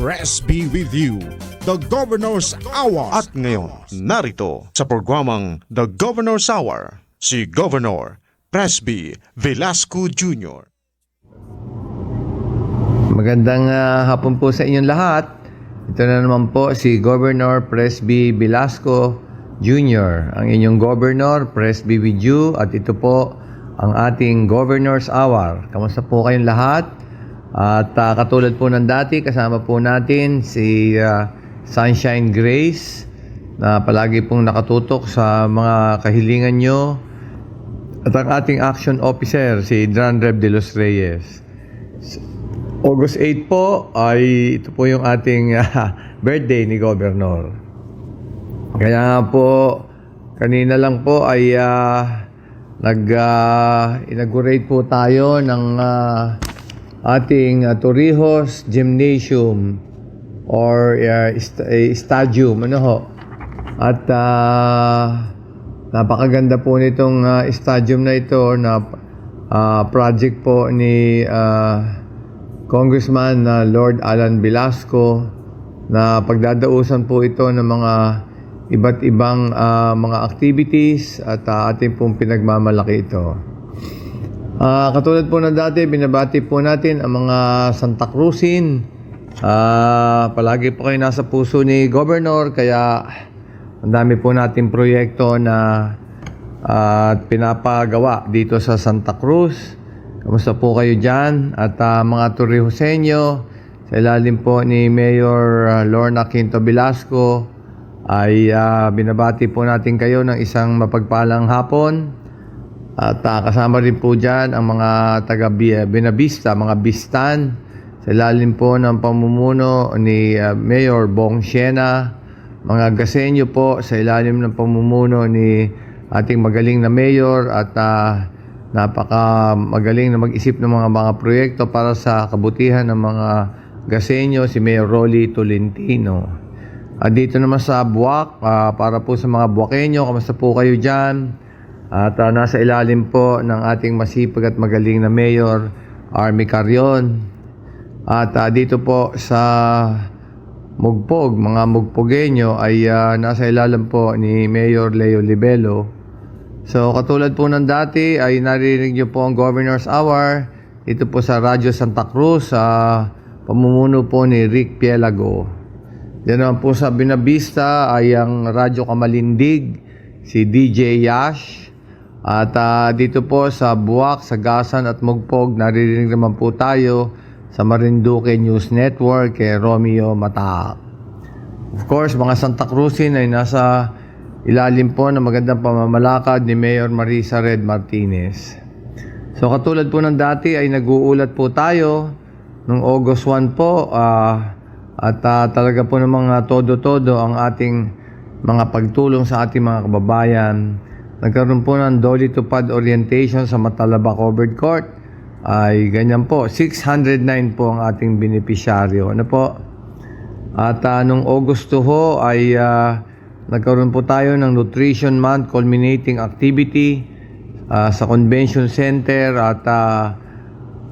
Press be with you, the Governor's Hour. At ngayon, narito sa programang The Governor's Hour, si Governor Presby Velasco Jr. Magandang hapon po sa inyong lahat. Ito na naman po si Governor Presby Velasco Jr., ang inyong Governor, Presby with you, at ito po ang ating Governor's Hour. Kamusta po kayong lahat? At katulad po ng dati, kasama po natin si Sunshine Grace na palagi pong nakatutok sa mga kahilingan nyo, at ang ating Action Officer, si Dran Rev de los Reyes. August 8 po ay ito po yung ating birthday ni Governor. Kaya po kanina lang po ay inaugurate po tayo ng ating Torrijos Gymnasium or stadium, ano ho. At napakaganda po nitong stadium na ito na project po ni Congressman Lord Alan Velasco, na pagdadausan po ito ng mga iba't ibang mga activities at ating pong pinagmamalaki ito. Katulad po ng dati, binabati po natin ang mga Santa Cruzin. Palagi po kayo nasa puso ni Governor, kaya ang dami po natin proyekto na pinapagawa dito sa Santa Cruz. Kamusta po kayo dyan? At mga Torrijoseño, sa ilalim po ni Mayor Lorna Quinto Velasco, ay binabati po natin kayo ng isang mapagpalang hapon. At kasama rin po dyan ang mga taga Binavista, mga Bistan, sa ilalim po ng pamumuno ni Mayor Bong Siena, mga Gaseño po sa ilalim ng pamumuno ni ating magaling na Mayor at napaka magaling na mag-isip ng mga proyekto para sa kabutihan ng mga Gaseño, si Mayor Rolly Tolentino. At dito naman sa Buwak, para po sa mga Buwakeño, kamusta po kayo dyan? At nasa ilalim po ng ating masipag at magaling na Mayor Army Carrion. At dito po sa Mugpog, mga Mugpogeño ay nasa ilalim po ni Mayor Leo Libelo. So katulad po ng dati ay narinig nyo po ang Governor's Hour dito po sa Radyo Santa Cruz sa pamumuno po ni Rick Pielago. Diyan naman po sa Binavista ay ang Radyo Kamalindig, si DJ Yash. At dito po sa Buwak, Sagasan at Mugpog, naririnig naman po tayo sa Marinduque News Network kay Romeo Mataak. Of course, mga Santa Cruzin ay nasa ilalim po ng magandang pamamalakad ni Mayor Marisa Red Martinez. So katulad po ng dati ay nag-uulat po tayo noong August 1 po at talaga po ng mga todo-todo ang ating mga pagtulong sa ating mga kababayan. Nagkaroon po ng Dolly Tupad Orientation sa Matalaba Covered Court. Ay ganyan po, 609 po ang ating benepisyaryo. Ano po? At nung August 2 ho ay nagkaroon po tayo ng Nutrition Month culminating activity sa Convention Center. At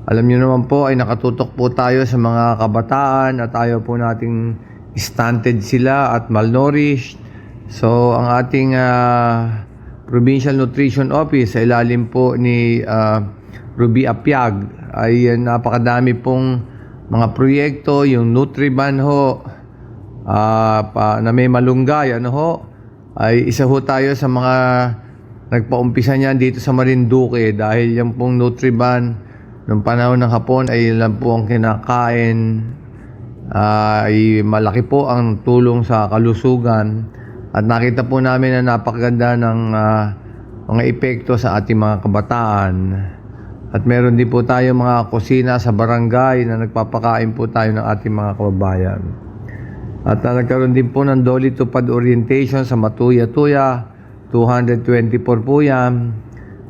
alam nyo naman po ay nakatutok po tayo sa mga kabataan at ayaw po nating stunted sila at malnourished. So ang ating Provincial Nutrition Office sa ilalim po ni Ruby Apiag ay napakadami pong mga proyekto. Yung Nutriban ho na may malunggay, ano ho, ay isa ho tayo sa mga nagpaumpisa niyan dito sa Marinduque, dahil yung pong Nutriban noong panahon ng hapon ay lang po ang kinakain, ay malaki po ang tulong sa kalusugan. At nakita po namin na napakaganda ng mga epekto sa ating mga kabataan. At meron din po tayo mga kusina sa barangay na nagpapakain po tayo ng ating mga kababayan. At nagkaroon din po ng Dolly Tupad Orientation sa Matuya-Tuya, 224 po yan.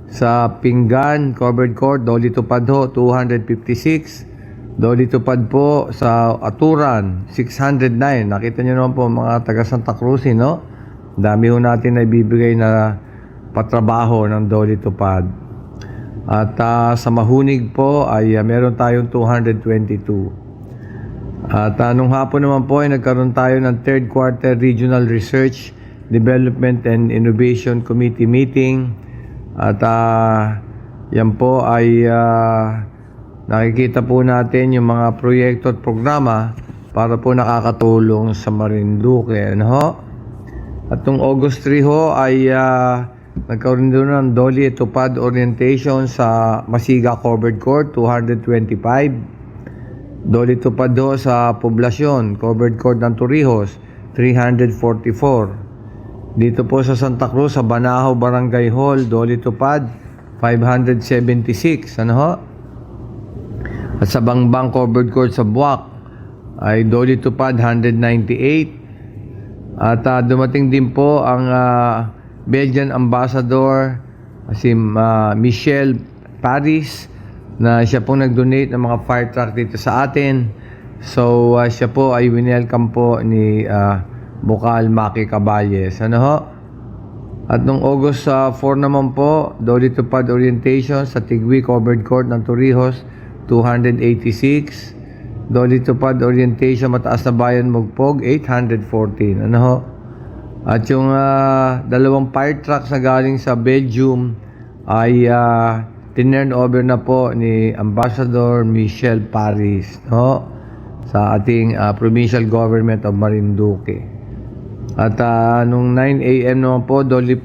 Sa Pinggan, Covered Court, Dolly Tupad ho, 256. Dolly Tupad po sa Aturan, 609. Nakita nyo naman po mga taga Santa Cruz, no? Dami ho natin na ibibigay na patrabaho ng Dolly Tupad. At sa Mahunig po ay meron tayong 222. At nung hapon naman po ay nagkaroon tayo ng third quarter Regional Research, Development and Innovation Committee meeting. At yan po ay nakikita po natin yung mga proyekto at programa para po nakakatulong sa Marinduque. Ano ho? At nung August 3 ho ay nagkaroon din ng Doli Tupad Orientation sa Masiga Covered Court, 225. Doli Tupad ho sa Poblasyon, Covered Court ng Torrijos, 344. Dito po sa Santa Cruz, sa Banahaw Barangay Hall, Doli Tupad, 576. Ano ho? At sa Bangbang Covered Court sa Buwak, ay Doli Tupad, 198. At dumating din po ang Belgian Ambassador, si Michelle Paris, na siya pong nag-donate ng mga fire truck dito sa atin. So, siya po ay winelcome po ni Bukal Maki Caballes. Ano ho? At nung August 4 naman po, Doli Tupad Orientation sa Tigwi Covered Court ng Torrijos, 286. Doli Tupad Orientation Mataas na Bayan Mugpog, 814. Ano ho? At yung dalawang fire trucks na galing sa Belgium ay tinurn over na po ni Ambassador Michelle Paris, no? Sa ating provincial government of Marinduque. At nung 9 a.m. naman po, Doli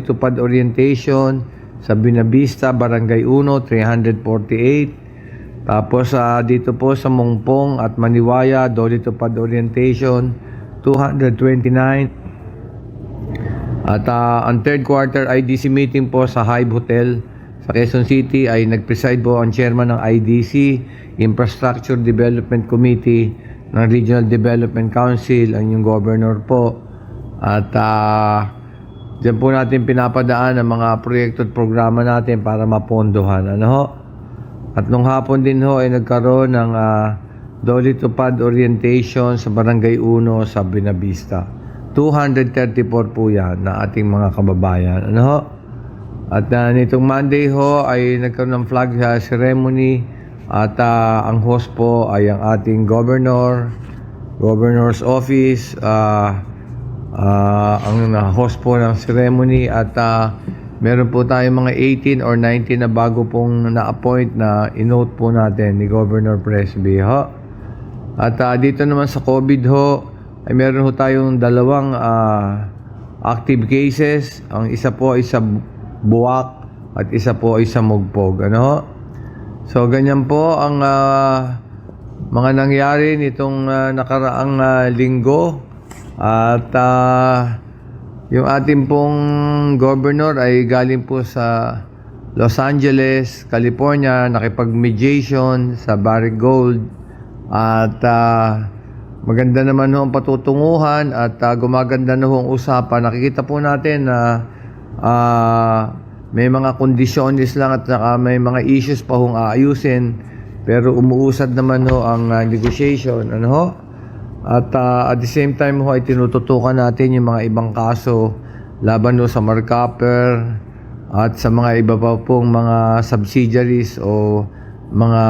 Tupad Orientation sa Binavista, Barangay 1, 348. Tapos dito po sa Mongpong at Maniwaya, Doli Tupad Orientation, 229. At ang third quarter IDC meeting po sa Hive Hotel sa Quezon City ay nag-preside po ang chairman ng IDC, Infrastructure Development Committee ng Regional Development Council, ang yung governor po. At dyan po natin pinapadaan ang mga proyekto at programa natin para mapondohan. Ano ho? At nung hapon din ho ay nagkaroon ng Doli Tupad Orientation sa Barangay 1 sa Binavista. 234 po yan na ating mga kababayan. Ano ho? At nitong Monday ho ay nagkaroon ng flag ceremony at ang host po ay ang ating governor's office, ang host po ng ceremony. At meron po tayong mga 18 or 19 na bago pong na-appoint na inote po natin ni Governor Presby ho. At dito naman sa COVID ho ay meron ho tayong dalawang active cases. Ang isa po ay sa Buwak at isa po ay sa Mugpog. Ano ho? So ganyan po ang mga nangyari nitong nakaraang linggo. At yung ating pong governor ay galing po sa Los Angeles, California, nakipag-mediation sa Barrick Gold. At maganda naman ho ang patutunguhan at gumaganda na ho ang usapan. Nakikita po natin na may mga kondisyones lang at saka may mga issues pa hong aayusin, pero umuusad naman ho ang negotiation. Ano ho? At at the same time ho ay tinututukan natin yung mga ibang kaso laban ho sa Marcaper at sa mga iba pa pong mga subsidiaries o mga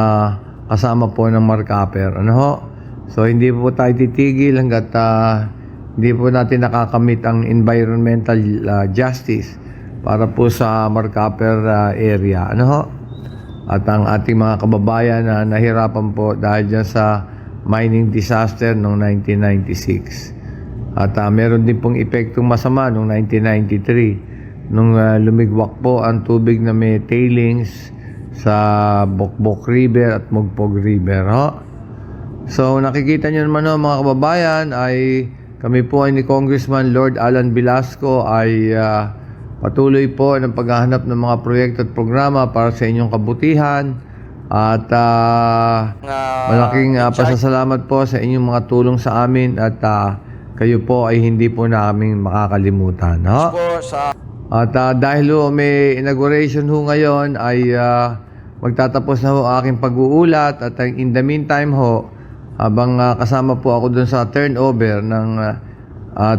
kasama po ng Marcaper. Ano ho? So hindi po tayo titigil hanggat hindi po natin nakakamit ang environmental justice para po sa Marcaper area. Ano ho? At ang ating mga kababayan na nahirapan po dahil dyan sa mining disaster noong 1996. At meron din pong epektong masama noong 1993 nung lumigwak po ang tubig na may tailings sa Bokbok River at Mugpog River. Ho? So nakikita nyo naman ho, mga kababayan, ay kami po ay ni Congressman Lord Alan Velasco ay patuloy po ng paghahanap ng mga proyekto at programa para sa inyong kabutihan. At malaking pasasalamat po sa inyong mga tulong sa amin at kayo po ay hindi po namin makakalimutan. Ho? At dahil ho may inauguration ho ngayon ay magtatapos na ho aking pag-uulat. At in the meantime ho, habang kasama po ako dun sa turnover ng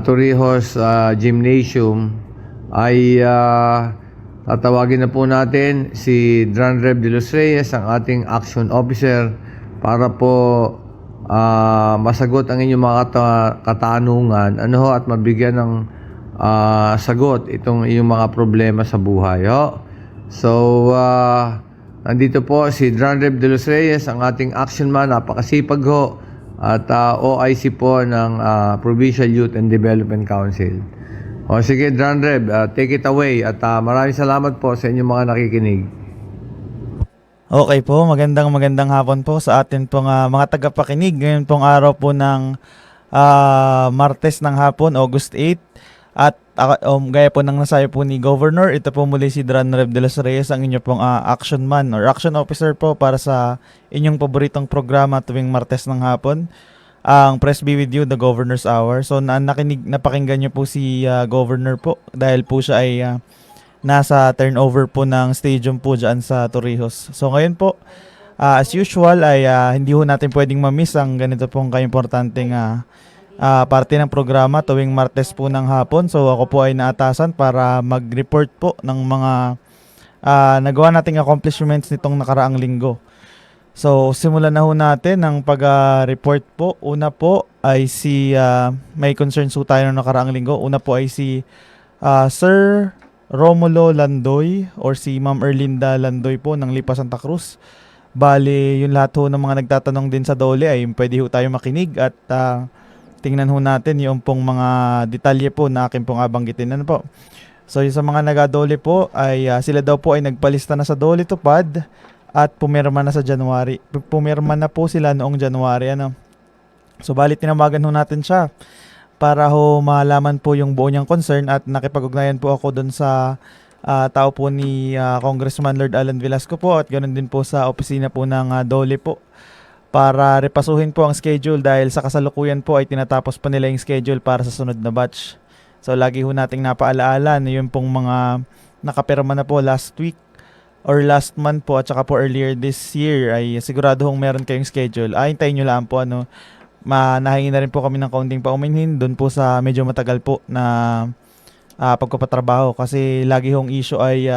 Torrijos Gymnasium, ay tatawagin na po natin si Dran Rev de los Reyes, ang ating action officer, para po masagot ang inyong mga katanungan at mabigyan ng sagot itong iyong mga problema sa buhay. So, nandito po si John Rev de los Reyes, ang ating action man, napakasipag at OIC po ng Provincial Youth and Development Council. O sige, John Rev, take it away at maraming salamat po sa inyong mga nakikinig. Okay po, magandang hapon po sa atin pong mga tagapakinig. Ngayon pong araw po ng Martes ng hapon, August 8. At gaya po ng nasabi po ni Governor, ito po muli si John Rev de los Reyes, ang inyo pong action man or action officer po para sa inyong paboritong programa tuwing Martes ng hapon, ang Press Be With You, The Governor's Hour. So napakinggan nyo po si Governor po dahil po siya ay nasa turnover po ng stadium po dyan sa Torrijos. So ngayon po, as usual ay hindi ho natin pwedeng mamiss ang ganito pong kaimportanteng parte ng programa tuwing Martes po ng hapon. So ako po ay naatasan para mag-report po ng mga nagawa nating accomplishments nitong nakaraang linggo. So simulan na ho natin ang pag-report po. Una po ay may concerns po tayo ng nakaraang linggo. Una po ay si Sir Romulo Landoy or si Ma'am Erlinda Landoy po ng Lipa Santa Cruz. Bali, yung lahat ho ng mga nagtatanong din sa Dole ay pwede ho tayo makinig at tingnan ho natin yung pong mga detalye po na akin pong abanggitin. Ano po? So yung sa mga nagadole po ay sila daw po ay nagpalista na sa Dole Tupad at pumirma na sa January. Pumirma na po sila noong January. So bali tinawagan ho natin siya para ho malaman po yung buo niyang concern at nakipag-ugnayan po ako doon sa tao po ni Congressman Lord Alan Velasco po at ganoon din po sa opisina po ng Dole po para repasuhin po ang schedule dahil sa kasalukuyan po ay tinatapos pa nila yung schedule para sa sunod na batch. So lagi ho nating napaalaala na yung pong mga nakapirma na po last week or last month po at saka po earlier this year ay sigurado hong meron kayong schedule. Hintayin nyo lang po nahingi na rin po kami ng kaunting pauminhin doon po sa medyo matagal po na pagpapatrabaho kasi lagi hong issue ay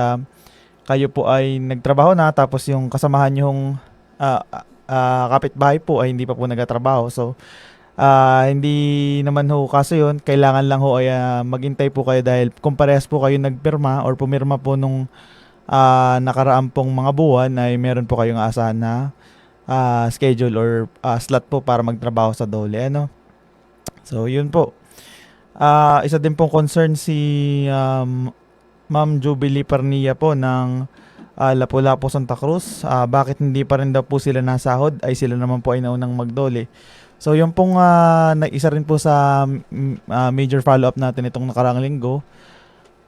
kayo po ay nagtrabaho na tapos yung kasamahan nyo hong kapitbahay po ay hindi pa po nagtatrabaho. So hindi naman ho kaso yun, kailangan lang ho ay maghintay po kayo dahil kung parehas po kayo nagpirma or pumirma po nung nakaraang pong mga buwan ay meron po kayong asahan na schedule or slot po para magtrabaho sa Dole. So yun po. Isa din pong concern si Ma'am Jubilee Parnia po ng Lapu-Lapu Santa Cruz. Bakit hindi pa rin daw po sila nasahod? Ay sila naman po ay naunang magdole. So yung pong isa rin po sa major follow-up natin itong nakaraang linggo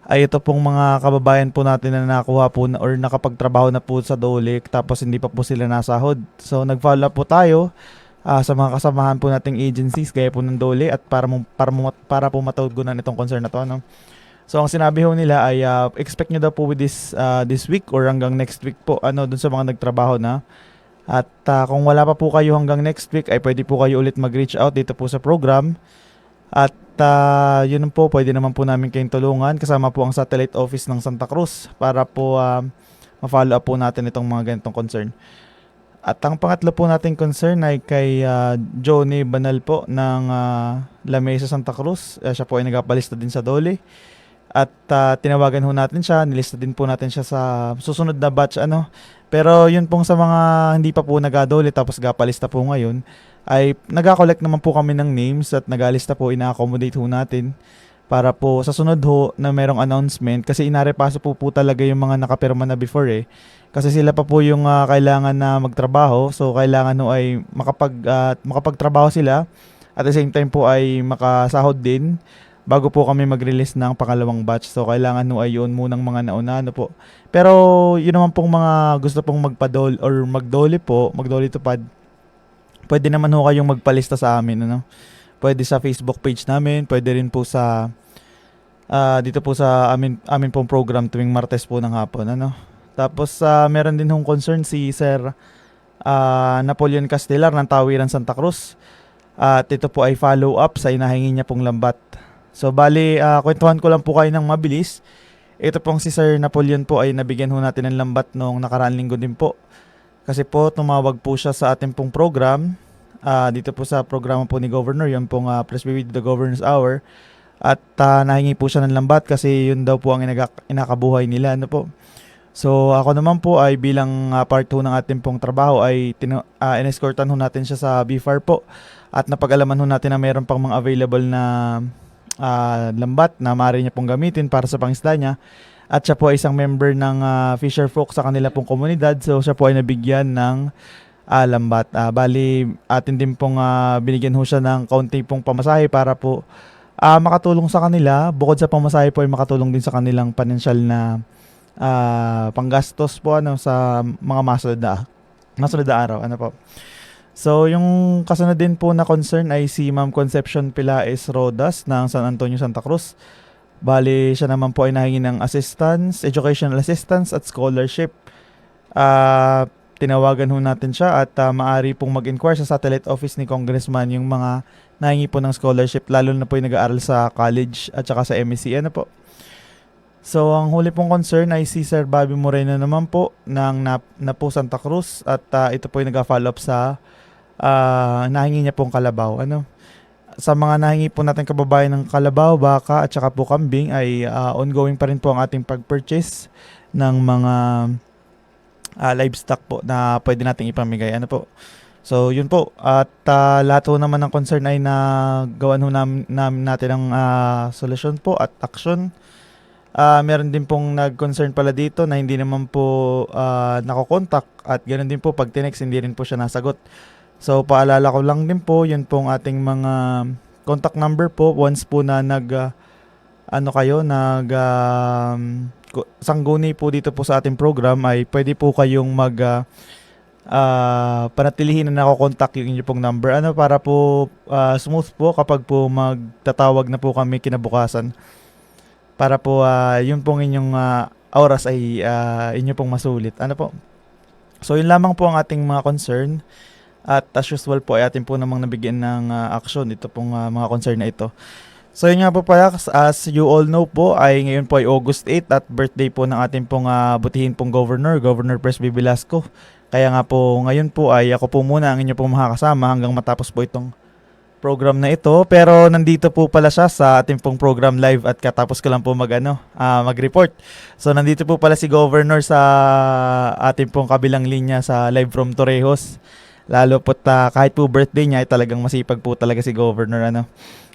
ay ito pong mga kababayan po natin na nakuha po or nakapagtrabaho na po sa Dole tapos hindi pa po sila nasahod. So nag-follow up po tayo sa mga kasamahan po nating agencies gaya po ng Dole at para po matugunan itong concern na to. So ang sinabi ho nila ay expect nyo daw po with this week or hanggang next week po dun sa mga nagtrabaho na. At kung wala pa po kayo hanggang next week ay pwede po kayo ulit mag-reach out dito po sa program. At yun po, pwede naman po namin kayong tulungan kasama po ang satellite office ng Santa Cruz para po ma-follow up po natin itong mga ganitong concern. At ang pangatlo po nating concern ay kay Johnny Banal po ng La Mesa Santa Cruz. Siya po ay nagpalista din sa Dole. At tinawagan ho natin siya, nilista din po natin siya sa susunod na batch Pero yun pong sa mga hindi pa po nagadole tapos gapalista po ngayon ay nag-collect naman po kami ng names at nag-alista po, ina-accommodate ho natin para po sa sunod ho na merong announcement kasi inarepaso po talaga yung mga nakapirma na before kasi sila pa po yung kailangan na magtrabaho, so kailangan ho ay makapagtrabaho sila at the same time po ay makasahod din bago po kami mag-release ng pangalawang batch. So kailangan ho ay yun munang mga nauna po. Pero yun naman pong mga gusto pong magpadol or magdole tupad, pwede naman ho kayong magpalista sa amin. Pwede sa Facebook page namin, pwede rin po sa dito po sa amin pong program tuwing Martes po ng hapon. Tapos meron din hong concern si Sir Napoleon Castellar ng Tawiran Santa Cruz. At ito po ay follow up sa inahingi niya pong lambat. So bali, kwentuhan ko lang po kayo ng mabilis. Ito pong si Sir Napoleon po ay nabigyan ho natin ng lambat noong nakaraang linggo din po. Kasi po tumawag po siya sa ating pong program dito po sa programa po ni Governor, yun pong Press with the Governor's Hour. At nahingi po siya ng lambat kasi yun daw po ang inakabuhay nila. Ano po? So ako naman po ay bilang part 2 ng ating pong trabaho ay in-escortan ho natin siya sa BFAR po. At napag-alaman ho natin na mayroon pang mga available na lambat na maaari niya pong gamitin para sa pangisda niya. At siya po ay isang member ng Fisher Folk sa kanila pong komunidad. So siya po ay nabigyan ng lambat. Bali atin din pong binigyan ho siya ng kaunti pong pamasahe para po makatulong sa kanila. Bukod sa pamasahe po ay makatulong din sa kanilang financial na panggastos po sa mga masunod na araw. Ano po? So yung kasunod din po na concern ay si Ma'am Concepcion Pilaes Rodas ng San Antonio, Santa Cruz. Bali siya naman po ay nahingi ng assistance, educational assistance at scholarship. Tinawagan ho natin siya at maaari pong mag-inquire sa satellite office ni Congressman yung mga nahingi po ng scholarship, lalo na po yung nag-aaral sa college at saka sa MSc. Ano po? So ang huli pong concern ay si Sir Bobby Moreno naman po ng Napo Santa Cruz at ito po yung nag-follow up sa nahingi niya pong kalabaw. Ano? Sa mga nahingi po natin kababayan ng kalabaw, baka at saka po kambing ay ongoing pa rin po ang ating pag-purchase ng mga livestock po na pwede nating ipamigay. Ano po? So yun po, at lahat po naman ng concern ay nagawan ho natin ng solusyon po at action. Meron din pong nag-concern pala dito na hindi naman po nakokontak at ganoon din po pag tinext hindi rin po siya nasagot. So paalala ko lang din po, yun pong ating mga contact number po once po na sangguni po dito po sa ating program ay pwede po kayong panatilihin na nakokontak yung inyo pong number para po smooth po kapag po magtatawag na po kami kinabukasan para po yun pong inyong oras ay inyo pong masulit. Ano po? So yun lamang po ang ating mga concern at as usual po ay atin po namang nabigyan ng action ito pong mga concern na ito. So yun nga po pala, as you all know po ay ngayon po ay August 8 at birthday po ng ating pong butihin pong Governor Presby Velasco. Kaya nga po ngayon po ay ako po muna ang inyo pong makakasama hanggang matapos po itong program na ito. Pero nandito po pala siya sa ating pong program live at katapos ko lang po mag-report. So nandito po pala si Governor sa ating pong kabilang linya sa live from Torrejos. Lalo po kahit po birthday niya ay talagang masipag po talaga si Governor.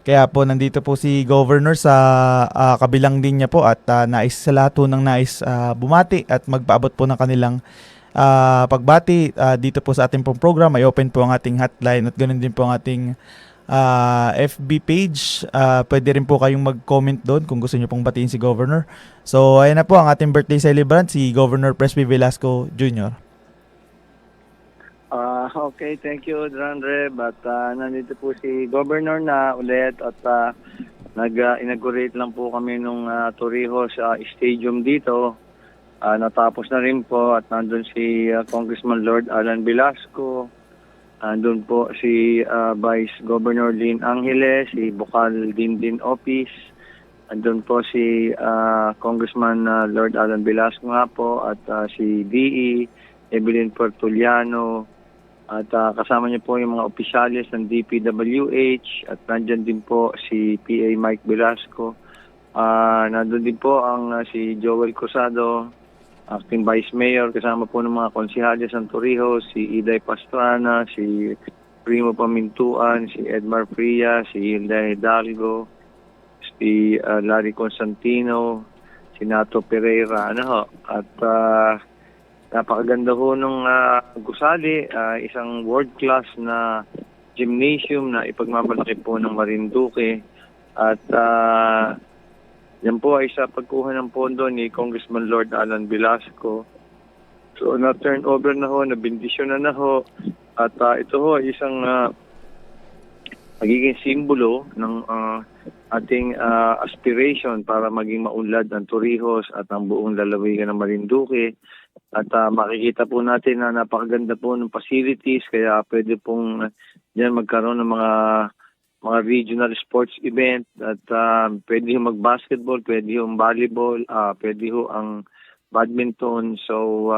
Kaya po nandito po si Governor sa kabilang linya po at nais sa lahat po ng nais bumati at magpaabot po ng kanilang pagbati dito po sa ating pong program. Ay open po ang ating hotline at ganoon din po ang ating FB page. Pwede rin po kayong mag-comment doon kung gusto nyo pong batiin si Governor. So ayan na po ang ating birthday celebrant, si Governor Presby Velasco Jr. Okay, thank you, Drandre. But nandito po si Governor na ulit at nag-inaugurate lang po kami nung Torrijos Stadium dito. Natapos na rin po at nandun si Congressman Lord Alan Velasco. Nandun po si Vice Governor Lynn Angeles, si Bukal Dindin Office. Nandun po si Congressman Lord Alan Velasco nga po at si DE, Evelyn Portuliano. At kasama niyo po yung mga opisyalis ng DPWH at nandyan din po si PA Mike Velasco. Nandun din po ang si Joel Cosado, acting Vice Mayor, kasama po ng mga konsihalis ng Torrijos, si Iday Pastrana, si Primo Pamintuan, si Edmar Fria, si Hilda Hidalgo, si Larry Constantino, si Nato Pereira. At napakaganda ho nung gusali, isang world-class na gymnasium na ipagmamalaki po ng Marinduque. At yan po ay sa pagkuha ng pondo ni Congressman Lord Alan Velasco. So na-turn over na ho, nabindisyon na ho. At ito ho ay isang magiging simbolo ng ating aspiration para maging maunlad ang Torrijos at ang buong lalawigan ng Marinduque. At makikita po natin na napakaganda po ng facilities kaya pwede pong diyan magkaroon ng mga regional sports event at pwede yung mag-basketball, pwede yung volleyball, pwede yung ang badminton. So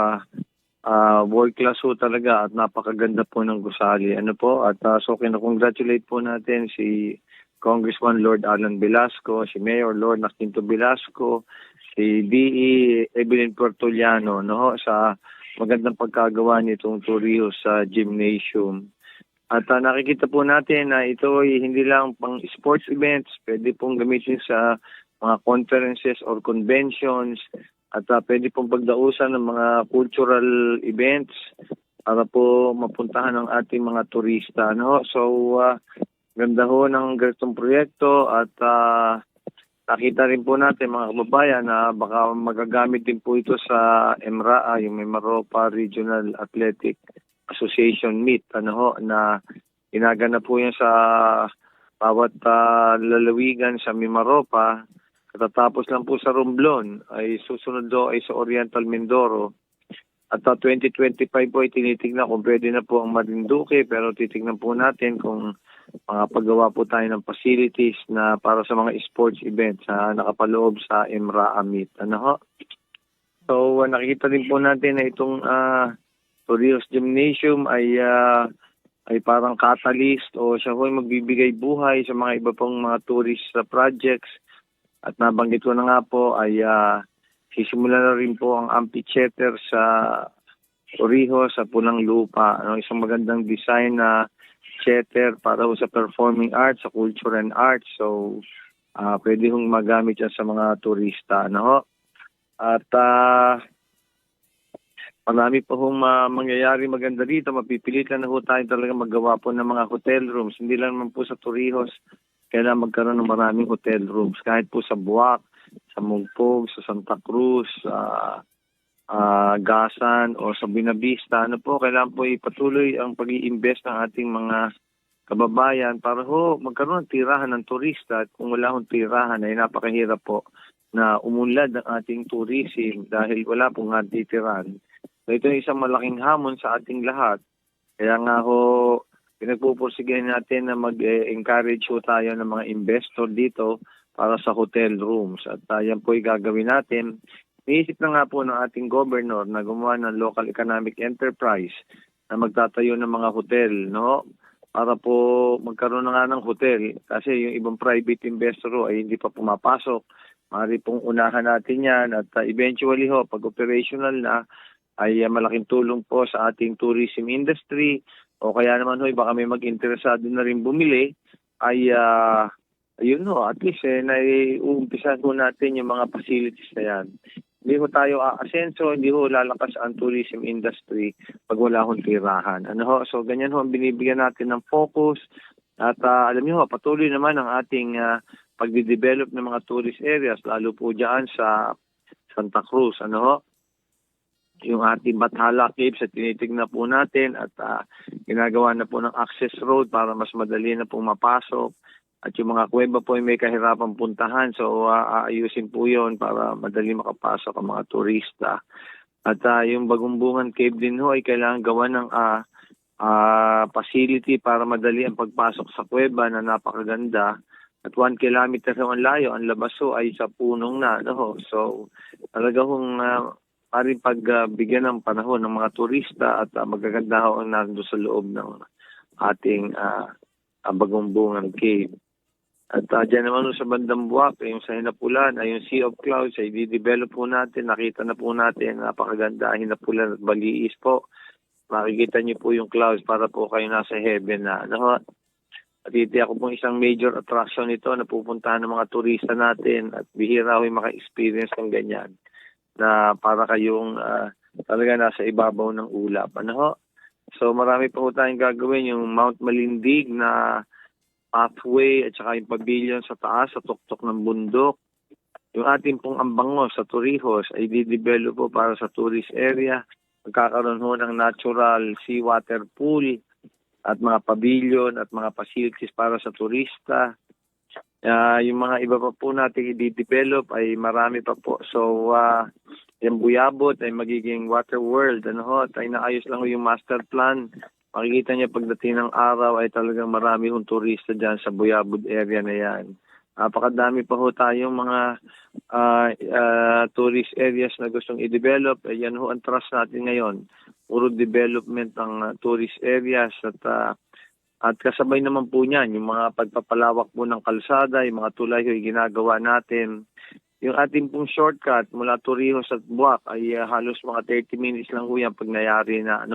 world class ho talaga at napakaganda po ng gusali. Ano po? At so kinakongratulate po natin si Congressman Lord Alan Velasco, si Mayor Lord Naquinto Velasco, si DE Evelyn Portoliano, no, sa magandang pagkagawa nitong Torrijos sa gymnasium. At nakikita po natin na ito ay hindi lang pang sports events, pwede pong gamitin sa mga conferences or conventions, at pwede pong pagdausan ng mga cultural events para po mapuntahan ng ating mga turista. No? So, ganda ho ng ganitong proyekto at nakita rin po natin mga kababayan na baka magagamit din po ito sa MRAA, yung Mimaropa Regional Athletic Association Meet, ano ho, na ginaganap po yan sa bawat lalawigan sa Mimaropa. Katatapos lang po sa Romblon, ay susunod do ay sa Oriental Mindoro. At 2025 po ay tinitignan kung pwede na po ang Marinduque, pero titignan po natin kung paggawa po tayo ng facilities na para sa mga sports events na nakapaloob sa MRAA Meet. Ano ho? So nakikita din po natin na itong Torrijos Gymnasium ay parang catalyst o siya ho ay magbibigay buhay sa mga iba pong mga tourist projects. At nabanggit ko na nga po ay sisimula na rin po ang amphitheater sa Torrijos sa Punang Lupa. Isang magandang design na theater para sa performing arts, sa culture and arts. So, pwede hong magamit yan sa mga turista. Ano? At marami pa hong mangyayari maganda dito. Mapipilitan na ho tayo talaga maggawa po ng mga hotel rooms. Hindi lang naman po sa Torrijos. Kailangan magkaroon ng maraming hotel rooms. Kahit po sa Buwak, sa Mugpog, sa Santa Cruz, Gasan o sa Buenavista. Ano po, kailangan po ipatuloy ang pag-i-invest ng ating mga kababayan para ho magkaroon ng tirahan ng turista. At kung wala hong tirahan ay napakahirap po na umunlad ang ating tourism dahil wala pong natitirahan. So ito ay isang malaking hamon sa ating lahat. Kaya nga ho, pinagpupursigihan natin na mag-encourage ho tayo ng mga investor dito para sa hotel rooms. At yan po ay gagawin natin. Niisip na nga po ng ating governor na gumawa ng local economic enterprise na magtatayo ng mga hotel, no? Para po magkaroon na nga ng hotel. Kasi yung ibang private investor ho ay hindi pa pumapasok. Maaari pong unahan natin yan. At eventually ho, pag operational na, ay malaking tulong po sa ating tourism industry. O kaya naman ho, baka may mag-interesado na rin bumili, ay ayun ho, at least naiumpisan ho natin yung mga facilities na yan. Hindi ho tayo aasenso, hindi ho lalakas ang tourism industry pag wala hong tirahan. Ano ho? So ganyan ho, binibigyan natin ng focus. At alam niyo ho, patuloy naman ang ating pagde-develop ng mga tourist areas, lalo po dyan sa Santa Cruz. Ano ho? Yung ating Bathala Caves at tinitignan po natin at ginagawa na po ng access road para mas madali na po mapasok. At yung mga kuweba po ay may kahirapan puntahan. So aayusin po yun para madali makapasok ang mga turista. At yung Bagumbungan Cave din ho ay kailangan gawa ng facility para madali ang pagpasok sa kuweba na napakaganda. At 1 kilometer ho ang layo. Ang labas ho ay sa punong na. No? So talaga hong paring pagbigyan ng panahon ng mga turista at magaganda ho ang nando sa loob ng ating Bagumbungan Cave. At dyan naman sa bandang Buwak, yung sa Hinapulan, ay yung Sea of Clouds, ay di-develop po natin. Nakita na po natin, napakaganda, Hinapulan at Baliis po. Makikita niyo po yung clouds para po kayo nasa heaven na. Ano? At itiyak ko pong isang major attraction nito na pupuntahan ng mga turista natin at bihira ko yung maka-experience ng ganyan na para kayong talaga nasa ibabaw ng ulap. Ano? So marami pa po tayong gagawin, yung Mount Malindig na pathway at saka yung pavilion sa taas, sa tuktok ng bundok. Yung ating pong Ambangos sa Torrijos ay di-develop po para sa tourist area. Magkakaroon ho ng natural seawater pool at mga pavilion at mga facilities para sa turista. Yung mga iba pa po natin i-develop ay marami pa po. So, yung Buyabot ay magiging water world. Ano ho? Ay naayos lang ho yung master plan. Makikita niya pagdating ng araw ay talagang marami hong turista dyan sa Buyabod area na yan. Napakadami pa ho tayong mga tourist areas na gustong i-develop. Yan ho ang trust natin ngayon. Puro development ng tourist areas at kasabay naman po niyan, yung mga pagpapalawak po ng kalsada, yung mga tulay ho, ginagawa natin. Yung ating pong shortcut mula Torrijos at Buwak ay halos mga 30 minutes lang ho yan pag nayari na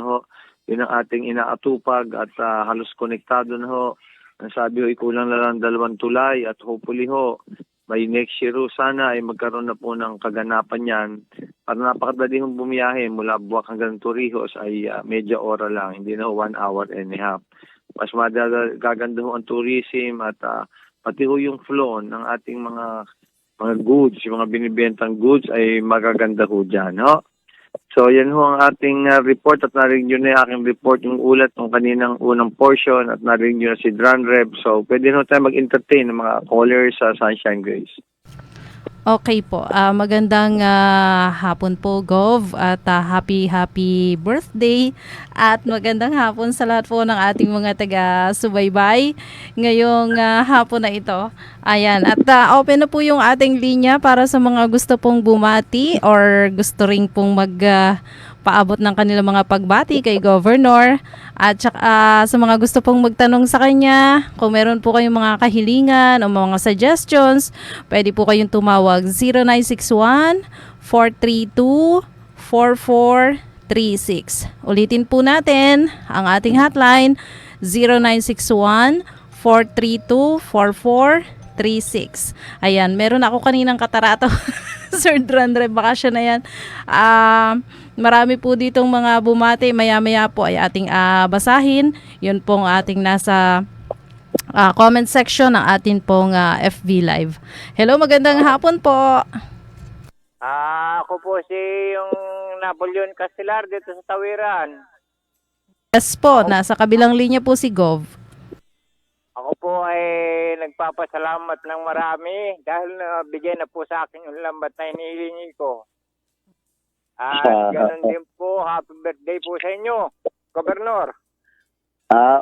yun ang ating inaatupag at halos konektado na ho. Ang sabi ho, ikulang na lang 2 tulay at hopefully ho, by next year ho, sana ay magkaroon na po ng kaganapan yan. Para napakadali hong bumiyahe mula Buwak hanggang Torrijos ay medya ora lang, hindi na ho 1 hour and a half. Mas gaganda ho ang tourism at pati ho yung flow ng ating mga goods, yung mga binibentang goods ay magaganda ho dyan. No? So yan ho ang ating report at narinig nyo na yung aking report, yung ulat ng kaninang unang portion at narinig nyo na si Dran Reb. So pwede ho tayo mag-entertain ng mga callers sa Sunshine Grace. Okay po. Magandang hapon po, Gov, at happy birthday at magandang hapon sa lahat po ng ating mga taga-subaybay ngayong hapon na ito. Ayan, at open na po yung ating linya para sa mga gusto pong bumati or gusto ring pong paabot ng kanilang mga pagbati kay Governor at sa mga gusto pong magtanong sa kanya, kung meron po kayong mga kahilingan o mga suggestions, pwede po kayong tumawag 0961-432-4436. Ulitin po natin ang ating hotline 0961-432-4436. Ayan, meron ako kaninang katarato. Sir Drandre, baka siya na yan. Marami po ditong mga bumati. Maya-maya po ay ating basahin. Yun pong ating nasa comment section ng atin pong FB Live. Hello, magandang hapon po. Ako po si yung Napoleon Castelar dito sa Tawiran. Yes po, nasa kabilang linya po si Gov. Ako po ay nagpapasalamat ng marami dahil nabigyan na po sa akin yung lambat na hinihingi ko. At ganun din po, happy birthday po sa inyo, Gobernador.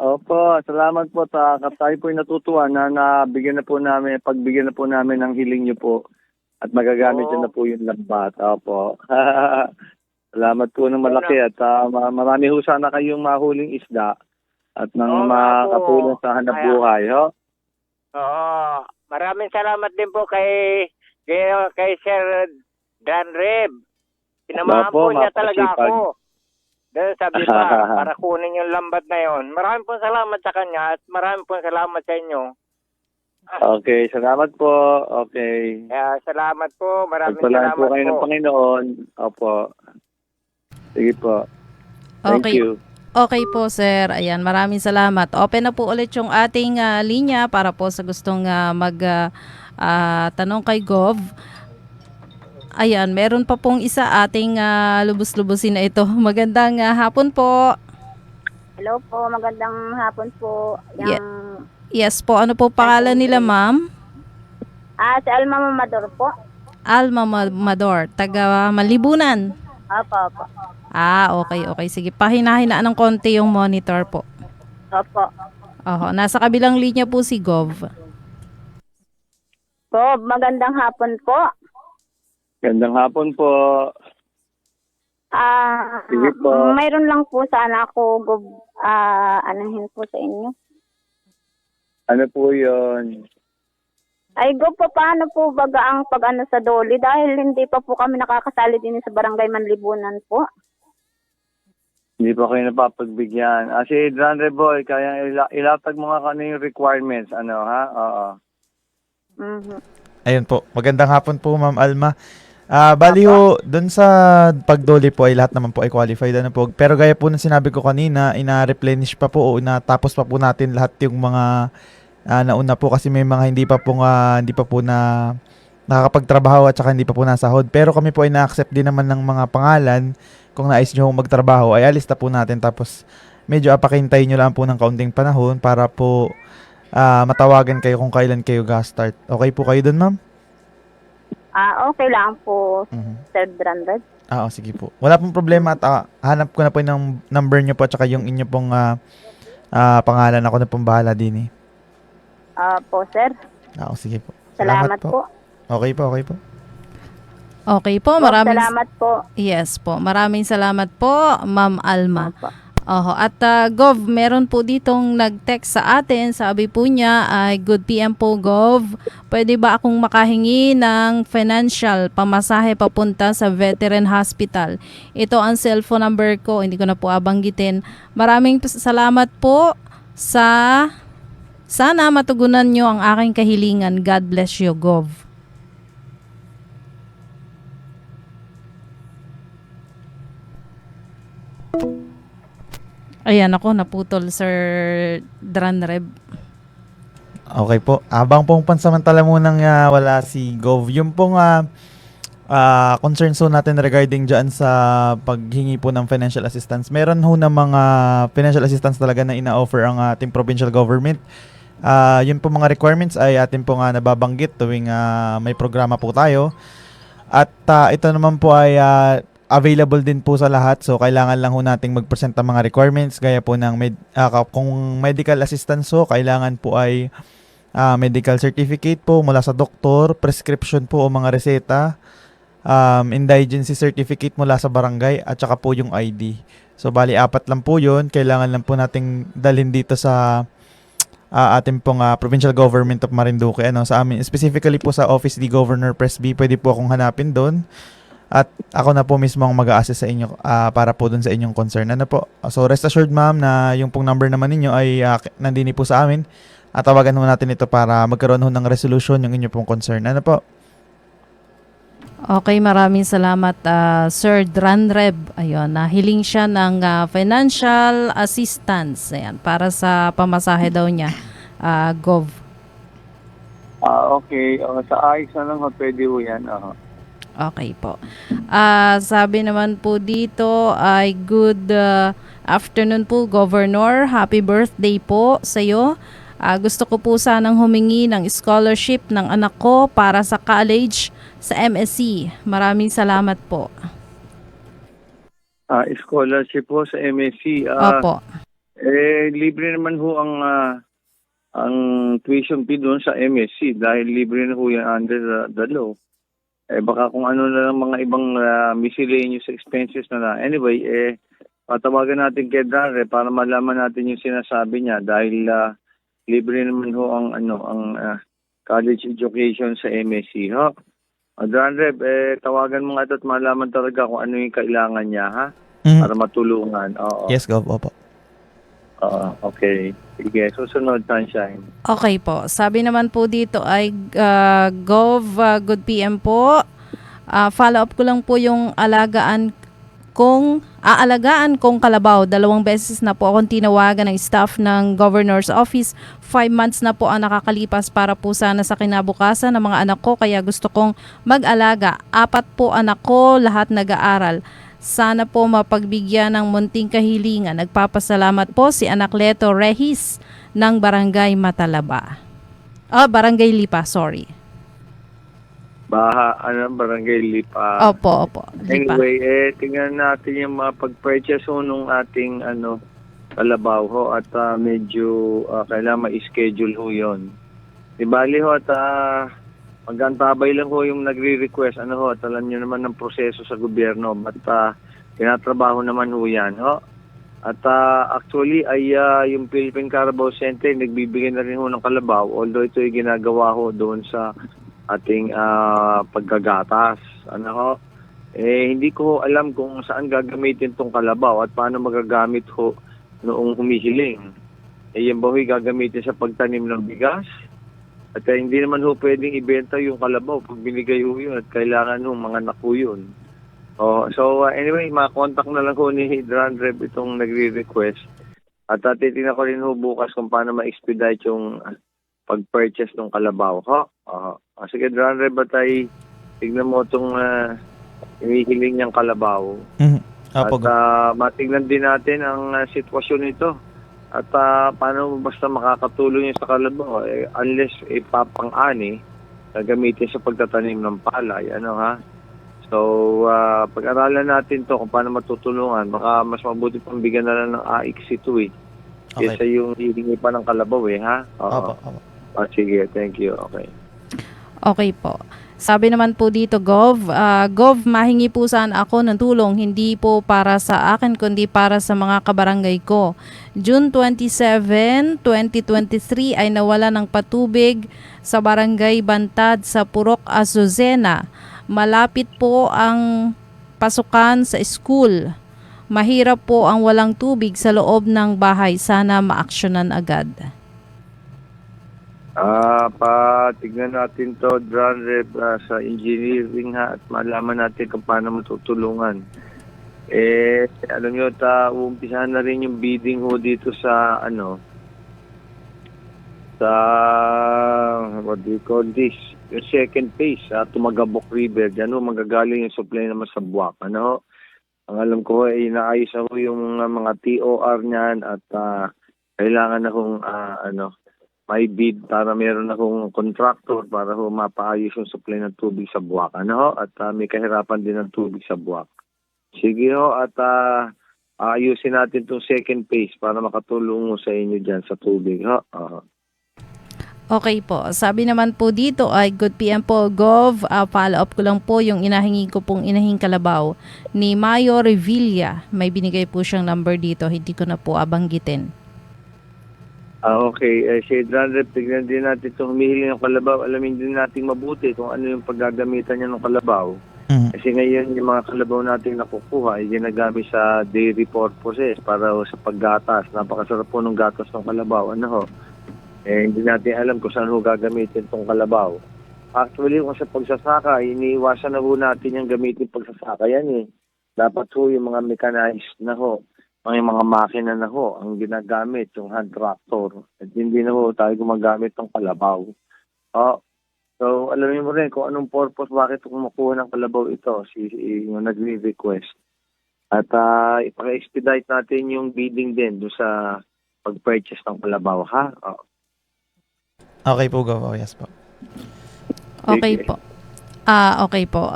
Opo, salamat po. Tayo po ay natutuwa na pagbigyan na po namin ng hiling niyo po at magagamit na po yung lambat. Opo. Salamat po ng malaki at marami ho sana kayong mahuling isda at nang makatulong sa hanap buhay. Ho? Oo, maraming salamat din po kay Sir Dan Reb. Sinamahan po niya talaga ako. Dahil sabi pa, para kunin yung lambat na yon. Maraming po salamat sa kanya at maraming po salamat sa inyo. Okay, salamat po. Okay. Salamat po. Maraming Pagpalaan salamat po kayo ng Panginoon. Opo. Sige po. Thank you. Okay po, sir. Ayan, maraming salamat. Open na po ulit yung ating linya para po sa gustong tanong kay Gov. Ayan, meron pa pong isa ating lubos-lubusin na ito. Magandang hapon po. Hello po, magandang hapon po. Yes po, ano po pangalan nila, ma'am? Si Alma Mamador po. Alma Mamador, taga Malibunan. Opo. Okay. Sige, pahinahinaan ng konti yung monitor po. Opo. Nasa kabilang linya po si Gov. Po, magandang hapon po. Gandang hapon po. Sige po. Mayroon lang po sana ako anahin po sa inyo. Ano po yun? Ay, Gov, paano po baga ang pag-ano sa Doli? Dahil hindi pa po kami nakakasali din sa Barangay Manlibunan po. Hindi pa kayo napapagbigyan. Si Dran Reboy, kaya ilatag mo nga kano yung requirements. Ano, ha? Oo. Mhm. Ayun po. Magandang hapon po, Ma'am Alma. Bali ho, dun sa pagdoli po ay lahat naman po ay qualified na po. Pero gaya po ng sinabi ko kanina, ina-replenish pa po o tapos pa po natin lahat yung mga nauna po kasi may mga hindi pa po na nakakapagtrabaho at saka hindi pa po nasahod. Pero kami po ay na-accept din naman ng mga pangalan. Kung nais nyo magtrabaho ay alista po natin tapos medyo apakintay nyo lang po ng kaunting panahon para po matawagan kayo kung kailan kayo ga-start. Okay po kayo dun, ma'am? Okay lang po, Sir Brandon. Sige po. Wala pong problema at hanap ko na po yung number nyo po at saka yung inyo pong pangalan. Ako na pong bahala din eh. Po, sir. Sige po. Salamat po. po. Okay po, okay po. Okay po, Gov, maraming salamat po. yes po. Maraming salamat po, Ma'am Alma. Opo. Oho, at Gov, meron po ditong nag-text sa atin. Sabi po niya ay good PM po, Gov. Pwede ba akong makahingi ng financial pamasahe papunta sa Veteran Hospital? Ito ang cellphone number ko. Hindi ko na po abanggitin. Maraming salamat po sa sana matugunan nyo ang aking kahilingan. God bless you, Gov. Ayan ako, naputol, Sir Dranreb. Okay po. Abang pong pansamantala munang wala si Gov. Yung pong concerns ho natin regarding dyan sa paghingi po ng financial assistance. Meron ho ng mga financial assistance talaga na ina-offer ang ating provincial government. Yun po mga requirements ay atin po nga nababanggit tuwing may programa po tayo. At ito naman po ay available din po sa lahat. So, kailangan lang ho nating mag-present ang mga requirements. Gaya po ng kung medical assistance ho, kailangan po ay medical certificate po mula sa doktor, prescription po o mga reseta, indigency certificate mula sa barangay, at saka po yung ID. So, bali, 4 lang po yun. Kailangan lang po nating dalhin dito sa ating pong provincial government of Marinduque. Sa amin, specifically po sa Office ni Governor Presby, pwede po akong hanapin doon. At ako na po mismo ang mag-a-assist sa inyo para po dun sa inyong concern. Ano po? So rest assured ma'am na yung pong number naman ninyo ay nandini po sa amin. At tawagan ho natin ito para magkaroon ho ng resolution yung inyong pong concern. Ano po? Okay, maraming salamat, Sir Dranreb. Ayun, hiling siya ng financial assistance. Ayan, para sa pamasahe daw niya, Gov. Okay. Sa ayos na lang, pwede ho yan. Okay po. Sabi naman po dito ay good afternoon po, Governor. Happy birthday po sa iyo. Gusto ko po sanang humingi ng scholarship ng anak ko para sa college sa MSc. Maraming salamat po. Scholarship po sa MSc. Opo. Libre naman ho ang tuition fee doon sa MSc dahil libre na ho yan under the law. Baka kung ano na lang mga ibang miscellaneous expenses na. Anyway, patawagan natin kay Dranre para malaman natin yung sinasabi niya dahil libre naman ho ang college education sa MSc, ha? Dranre, tawagan mo nga ito at malaman talaga kung ano yung kailangan niya, ha? Para matulungan. Oo. Yes, Gov. Opo. Okay. Sige, susunod, Sunshine. Okay po. Sabi naman po dito ay Gov, good PM po. Follow up ko lang po yung aalagaan kong kalabaw. 2 beses na po akong tinawagan ng staff ng Governor's Office. 5 months na po ang nakakalipas para po sana sa kinabukasan ng mga anak ko. Kaya gusto kong mag-alaga. 4 po anak ko, lahat nag-aaral. Sana po mapagbigyan ng munting kahilingan. Nagpapasalamat po si Anacleto Rehis ng Barangay Matalaba. Barangay Lipa, sorry. Barangay Lipa. Opo. Lipa. Anyway, tingnan natin yung mga pag-purchase ho nung ating kalabaw ho at medyo kailangan ma-schedule ho yun. Di bali ho at magantabay lang ho yung nagre-request. At alam nyo naman ng proseso sa gobyerno. But tinatrabaho naman ho yan. At actually ay yung Philippine Carabao Center nagbibigay na rin ho ng kalabaw. Although ito ay ginagawa ho doon sa ating paggagatas. Hindi ko alam kung saan gagamitin tong kalabaw at paano magagamit ho noong humihiling. Yan ba ho'y gagamitin sa pagtanim ng bigas? At hindi naman ho pwedeng ibenta yung kalabaw pag binigay ho yun at kailangan ho mga anak ho yun. So anyway, makontak na lang ho ni Dranreb itong nagre-request. At titignan ko rin ho bukas kung paano ma-expedite yung pag-purchase ng kalabaw. Sige Dranreb, batay, tignan mo itong hinihiling niyang kalabaw. At matignan din natin ang sitwasyon nito. At paano basta makakatulong yun sa kalabaw unless ipapang-ani gagamitin sa pagtatanim ng palay. So, pag-aralan natin to kung paano matutulungan. Baka mas mabuti pang bigyan na lang ng AXC ito Okay. Kesa yung hihingi pa ng kalabaw ha? Opo. Sige, thank you. Okay. Okay po. Sabi naman po dito, Gov, mahingi po sana ako ng tulong, hindi po para sa akin, kundi para sa mga kabarangay ko. June 27, 2023 ay nawala ng patubig sa barangay Bantad sa Purok, Azucena. Malapit po ang pasukan sa school. Mahirap po ang walang tubig sa loob ng bahay. Sana maaksyonan agad. Tignan natin to, Dran Rep, sa engineering at malaman natin kung paano matutulungan. Alam nyo, uumpisahan na rin yung bidding ho dito sa, what do you call this? Yung second phase, Tumagabok River. Diyan ho, magagaling yung supply naman sa Buwak. Ang alam ko, inaayos na ho yung mga TOR niyan at kailangan na hong, may bid para meron akong contractor para ho mapaayos yung supply ng tubig sa Buwak. At may kahirapan din ng tubig sa Buwak. Sige ho, at ayusin natin itong second phase para makatulong mo sa inyo dyan sa tubig. Okay po. Sabi naman po dito ay good PM po, Gov. Follow up ko lang po yung inahingi ko pong inahing kalabaw ni Mayo Revilla. May binigay po siyang number dito. Hindi ko na po abanggitin. Okay. Si Dran Rep, tignan din natin itong humihiling ng kalabaw. Alamin din natin mabuti kung ano yung paggagamitan niya ng kalabaw. Kasi ngayon yung mga kalabaw natin nakukuha ay ginagamit sa dairy purposes para sa paggatas. Napakasarap po ng gatas ng kalabaw. Hindi natin alam kung saan ho gagamitin itong kalabaw. Actually, kung sa pagsasaka, iniiwasan na ho natin yung gamitin pagsasaka yan. Dapat ho yung mga mechanized na ho. May mga makina na ho ang ginagamit, yung hand tractor. At hindi na ho tayo gumagamit ng kalabaw. So, alamin mo rin kung anong purpose, bakit kumukuha ng kalabaw ito, yung nagre-request. At ipaka-expedite natin yung bidding din doon sa pag-purchase ng kalabaw, ha? Okay po, Gov. Yes po. Okay po. Okay po.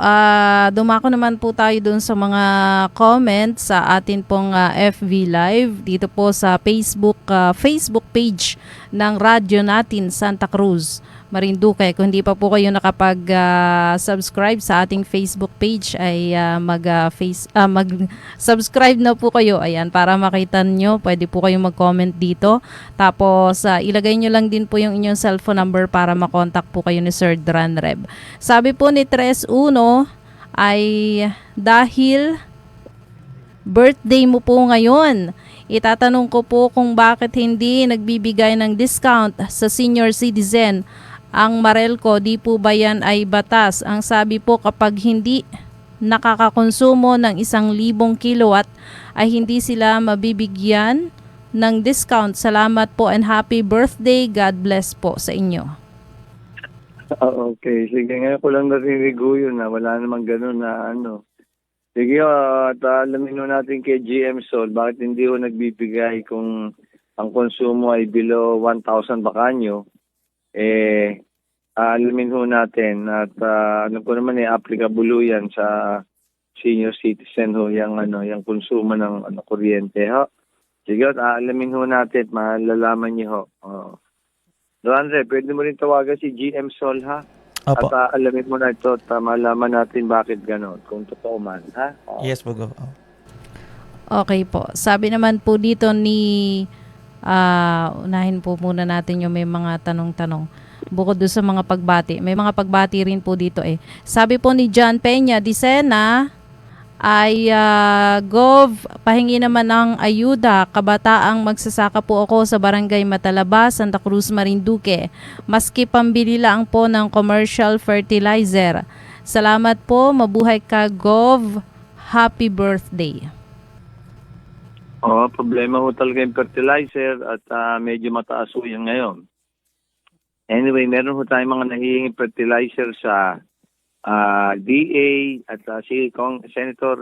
Dumako naman po tayo dun sa mga comments sa atin pong FB Live dito po sa Facebook page ng radyo natin Santa Cruz, Marinduque. Kung hindi pa po kayo nakapag-subscribe sa ating Facebook page ay mag-subscribe na po kayo. Ayan, para makita nyo, pwede po kayong mag-comment dito. Tapos ilagay nyo lang din po yung inyong cellphone number para makontak po kayo ni Sir Dran Reb. Sabi po ni 31 ay dahil birthday mo po ngayon, itatanong ko po kung bakit hindi nagbibigay ng discount sa senior citizen ang Marelco. Di po ba yan ay batas? Ang sabi po, kapag hindi nakakakonsumo ng 1,000 kilowatt ay hindi sila mabibigyan ng discount. Salamat po and happy birthday. God bless po sa inyo. Okay, sige, ngayon ko lang narinig yun na wala namang ganun na Sige, at alamin natin kay GM Sol, bakit hindi ho nagbibigay kung ang konsumo ay below 1,000 bakanyo. Alamin ho natin at alam ko naman applicable ho yan sa senior citizen ho, yung konsumo ng kuryente ho. Sige, at alamin ho natin, malalaman niyo ho. Andre, pwede mo rin tawagan si GM Sol, ha? Opo. At alamin mo na ito at malaman natin bakit gano'n, kung totoo man, ha? Yes po, Gov. Okay po. Sabi naman po dito ni unahin po muna natin yung may mga tanong-tanong. Bukod doon sa mga pagbati, may mga pagbati rin po dito Sabi po ni John Peña Dicena ay Gov, pahingi naman ng ayuda. Kabataang magsasaka po ako sa Barangay Matalaba, Santa Cruz, Marinduque. Maski pambili lang po ng commercial fertilizer. Salamat po. Mabuhay ka, Gov. Happy birthday. Problema ho talaga yung fertilizer at medyo mataas ho yan ngayon. Anyway, meron ho tayong mga nahihingi fertilizer sa DA at si Senator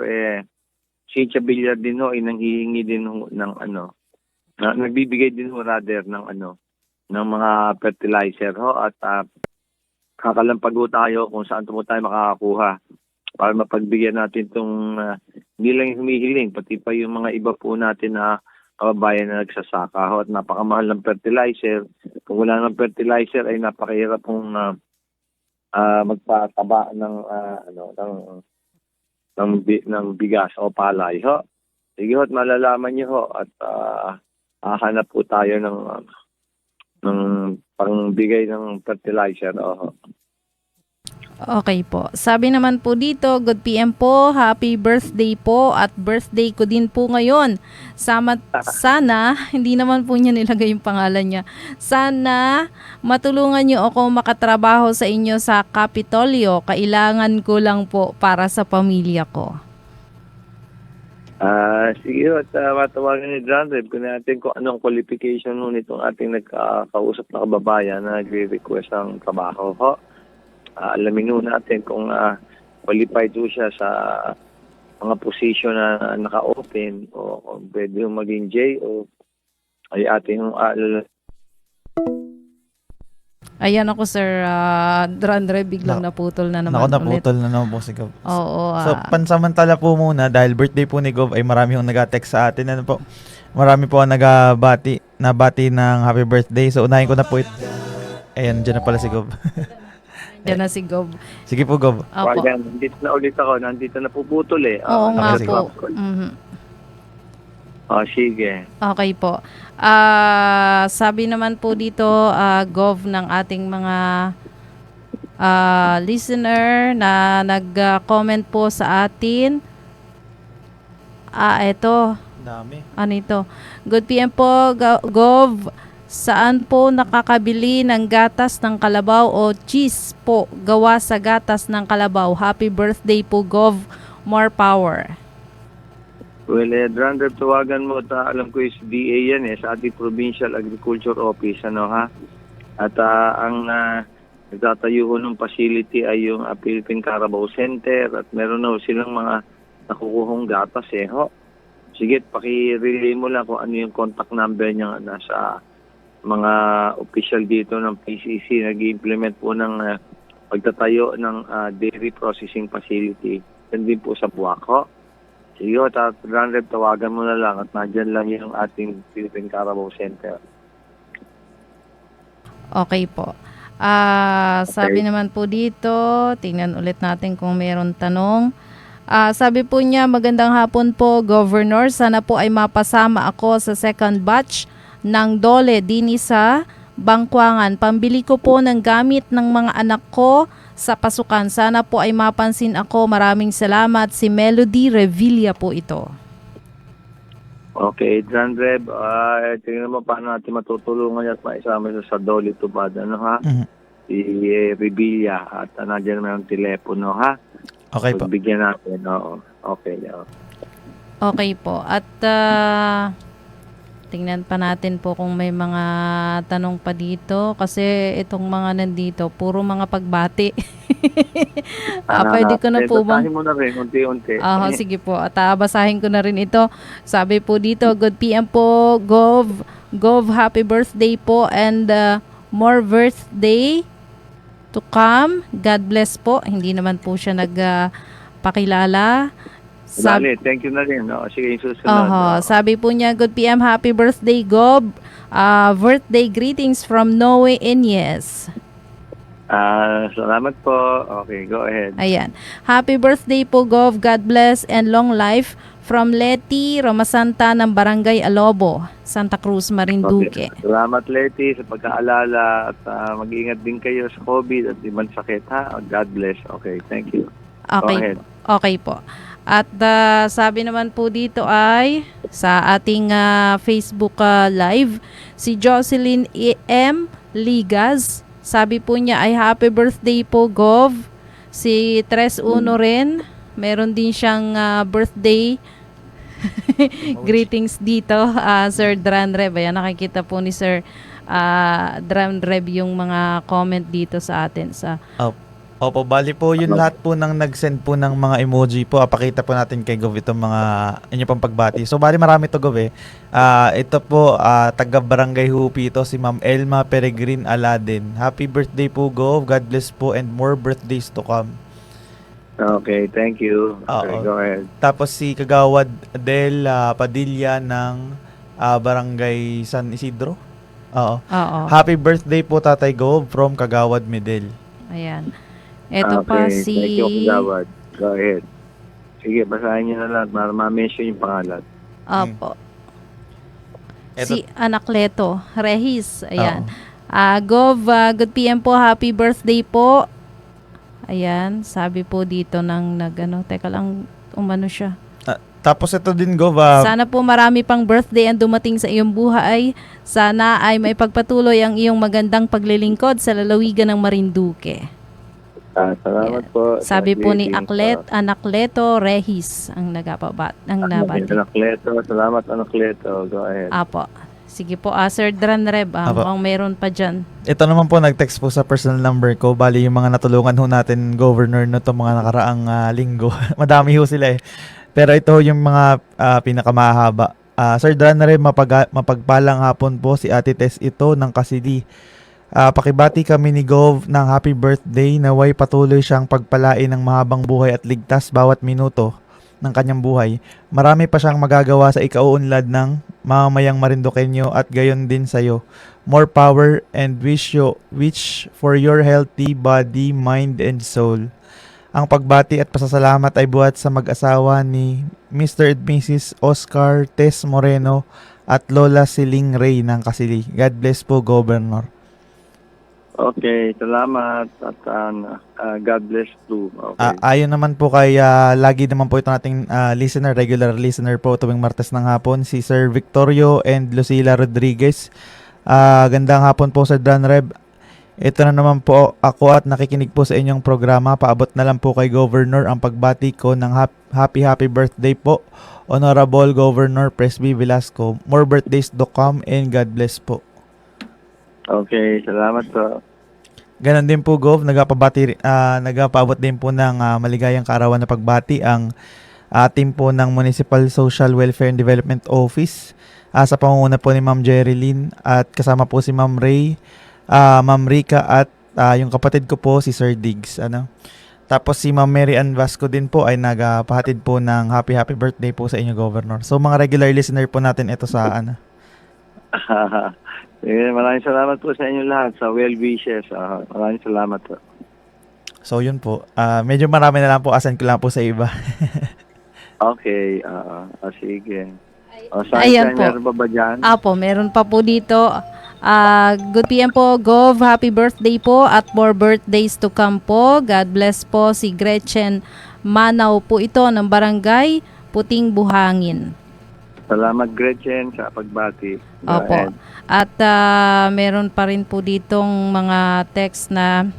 Cynthia Villar din ho, nanghihingi din ho ng nagbibigay din ho rather ng ng mga fertilizer ho at kakalampag ho tayo kung saan po tayo makakakuha para mapagbigyan natin itong hindi lang yung humihiling, pati pa yung mga iba po natin na kababayan na nagsasaka ho at napakamahal ng fertilizer. Kung wala ng fertilizer ay napakahirap pong magpataba ng ng bigas o palay ho. Sige ho, at malalaman niyo ho at hahanap po tayo ng pangbigay ng fertilizer. Okay po. Sabi naman po dito, good PM po, happy birthday po at birthday ko din po ngayon. Sana, hindi naman po niya nilagay yung pangalan niya. Sana matulungan niyo ako makatrabaho sa inyo sa Kapitolyo. Kailangan ko lang po para sa pamilya ko. Sige ho, at matawagan ni John Reb kung natin kung anong qualification ho nitong ating nagkakausap na kababayan na nagre-request ng trabaho ho. Alamin ho natin kung qualified ho siya sa mga position na naka-open o kung pwede ho maging J o ay ating Ayan ako, Sir Drandre, biglang naputol na naman Naku, ulit. naputol na naman po si Gov. Oo. So, pansamantala po muna, dahil birthday po ni Gov, ay marami hong nag-text sa atin. Ano po? Marami po ang nabati ng happy birthday. So, unahin ko na po ito. Ayan, dyan na pala si Gov. Diyan na si Gov. Sige po, Gov. Opo. nandito na ulit ako. Nandito na puputol eh. Oo nga sige. po. Mhm. Sige. Okay po. Sabi naman po dito, Gov, ng ating mga listener na nag-comment po sa atin. Ito. Dami. Ano ito? Good PM po, Gov. Saan po nakakabili ng gatas ng kalabaw o cheese po gawa sa gatas ng kalabaw? Happy birthday po, Gov. More power. Well, Drandre, tawagan mo at alam ko is DA yan sa ating Provincial Agriculture Office, At ang nagtatayo ho ng facility ay yung Philippine Carabao Center at meron na silang mga nakukuhong gatas ho. Sige, paki-relay mo lang kung ano yung contact number niya nasa mga official dito ng PCC. Nag-implement po ng pagtatayo ng dairy processing facility. Yan din po sa Buwak ho. Sige, Drandre, tawagan mo na lang at nandyan lang yung ating Philippine Carabao Center. Okay po. Sabi naman po dito, tingnan ulit natin kung mayroon tanong. Sabi po niya, magandang hapon po, Governor. Sana po ay mapasama ako sa second batch ng DOLE dini sa Bangkuangan. Pambili ko po ng gamit ng mga anak ko sa pasukan. Sana po ay mapansin ako. Maraming salamat. Si Melody Revilla po ito. Okay, Drandre, tingnan mo paano natin matutulungan at maisama sa DOLE tubad. Si Revilla at nandiyan naman ang telepono, ha? Okay po. Bigyan natin, oo. Okay. Okay po. At tingnan pa natin po kung may mga tanong pa dito. Kasi itong mga nandito, puro mga pagbati. Pwede ko na po bang... Basahin mo na rin, unti-unti. Sige po. At basahin ko na rin ito. Sabi po dito, good PM po, Gov. Gov, happy birthday po and more birthday to come. God bless po. Hindi naman po siya nagpakilala. Thank you na rin. Sige, susunod. Sabi po niya, good PM, happy birthday, Gov. Birthday greetings from Noe Inyes. Salamat po. Okay, go ahead. Ayan. Happy birthday po, Gov. God bless and long life from Leti Romasanta ng Barangay Alobo, Santa Cruz, Marinduque. Okay. Salamat, Leti, sa pagkaalala at mag-iingat din kayo sa COVID at di man sakit, ha? God bless. Okay, thank you. Okay. Go ahead. Okay po. At sabi naman po dito ay sa ating Facebook Live, si Jocelyn M. Ligas, sabi po niya ay happy birthday po, Gov. Si Tres Uno rin, meron din siyang birthday greetings dito, Sir Dranreb. Ayan, nakikita po ni Sir Dranreb yung mga comment dito sa atin sa Opo, bali po yun lahat po ng nag-send po ng mga emoji po. Apakita po natin kay Gov itong mga inyo pang pagbati. So bali marami to, Gov eh. Ito po, taga Barangay Hupi ito, si Ma'am Elma Peregrine Aladen. Happy birthday po, Gov. God bless po and more birthdays to come. Okay, thank you. Okay, go ahead. Tapos si Kagawad Del Padilla ng Barangay San Isidro. Oo. Oo. Happy birthday po, Tatay Gov from Kagawad Medel. Ayan. Ito pa Okay, si... thank you, Kagawad. Go ahead. Sige, basahin niyo na lahat para ma-mention yung pangalan. Opo. Ito- Si Anacleto Rehis. Ayan. Gov, good PM po. Happy birthday po. Ayan. Sabi po dito ng teka lang, umano siya. Tapos ito din, Gov, Sana po marami pang birthday ang dumating sa iyong buhay. Sana ay may pagpatuloy ang iyong magandang paglilingkod sa lalawigan ng Marinduque. Salamat po. Sabi po ni greeting. Anacleto Rehis ang nabati. Anakleto. Salamat, Anakleto. Go ahead. Apo. Sige po, Sir Dranreb, Apo. mukhang meron pa dyan. ito naman po nag-text po sa personal number ko. Bali yung mga natulungan ho natin, Governor, no, to mga nakaraang linggo. Madami ho sila eh. Pero ito yung mga pinakamahaba. Sir Dranreb, mapagpalang hapon po si Ate Tess ito ng Kasili. Pakibati kami ni Gov ng happy birthday, naway patuloy siyang pagpalain ng mahabang buhay at ligtas bawat minuto ng kanyang buhay. Marami pa siyang magagawa sa ikauunlad ng mamamayang Marinduqueño at gayon din sa'yo. More power and wish for your healthy body, mind, and soul. Ang pagbati at pasasalamat ay buhat sa mag-asawa ni Mr. and Mrs. Oscar Tess Moreno at Lola Siling Ray ng Kasili. God bless po, Governor. Okay, salamat. At God bless too. Okay. Ayon naman po kay lagi naman po ito nating regular listener po tuwing Martes ng hapon, si Sir Victorio and Lucila Rodriguez. Gandang hapon po, Sir Dranreb. Ito na naman po ako at nakikinig po sa inyong programa. Paabot na lang po kay Governor ang pagbati ko ng happy birthday po, Honorable Governor Presby Velasco. More birthdays to come and God bless po. Okay, salamat po. Ganon din po, Gov, nagpaabot din po ng maligayang kaarawan na pagbati ang team po ng Municipal Social Welfare and Development Office sa pamumuno po ni Ma'am Jerilyn at kasama po si Ma'am Ray, Ma'am Rica at yung kapatid ko po si Sir Diggs. Tapos si Ma'am Mary Ann Vasco din po ay nagpahatid po ng happy birthday po sa inyo, Governor. So mga regular listener po natin ito sa Maraming salamat po sa inyo lahat sa well wishes. Maraming salamat po. So yun po. Medyo marami na lang po. Asan ko lang po sa iba. Okay. Sige. Ayan po. Meron ba dyan? Apo, meron pa po dito. Good PM po, Gov. Happy birthday po at more birthdays to come po. God bless po si Gretchen Manaw po ito ng Barangay Puting Buhangin. Salamat, Gretchen, sa pagbati. Go Opo. ahead. At meron pa rin po ditong mga text na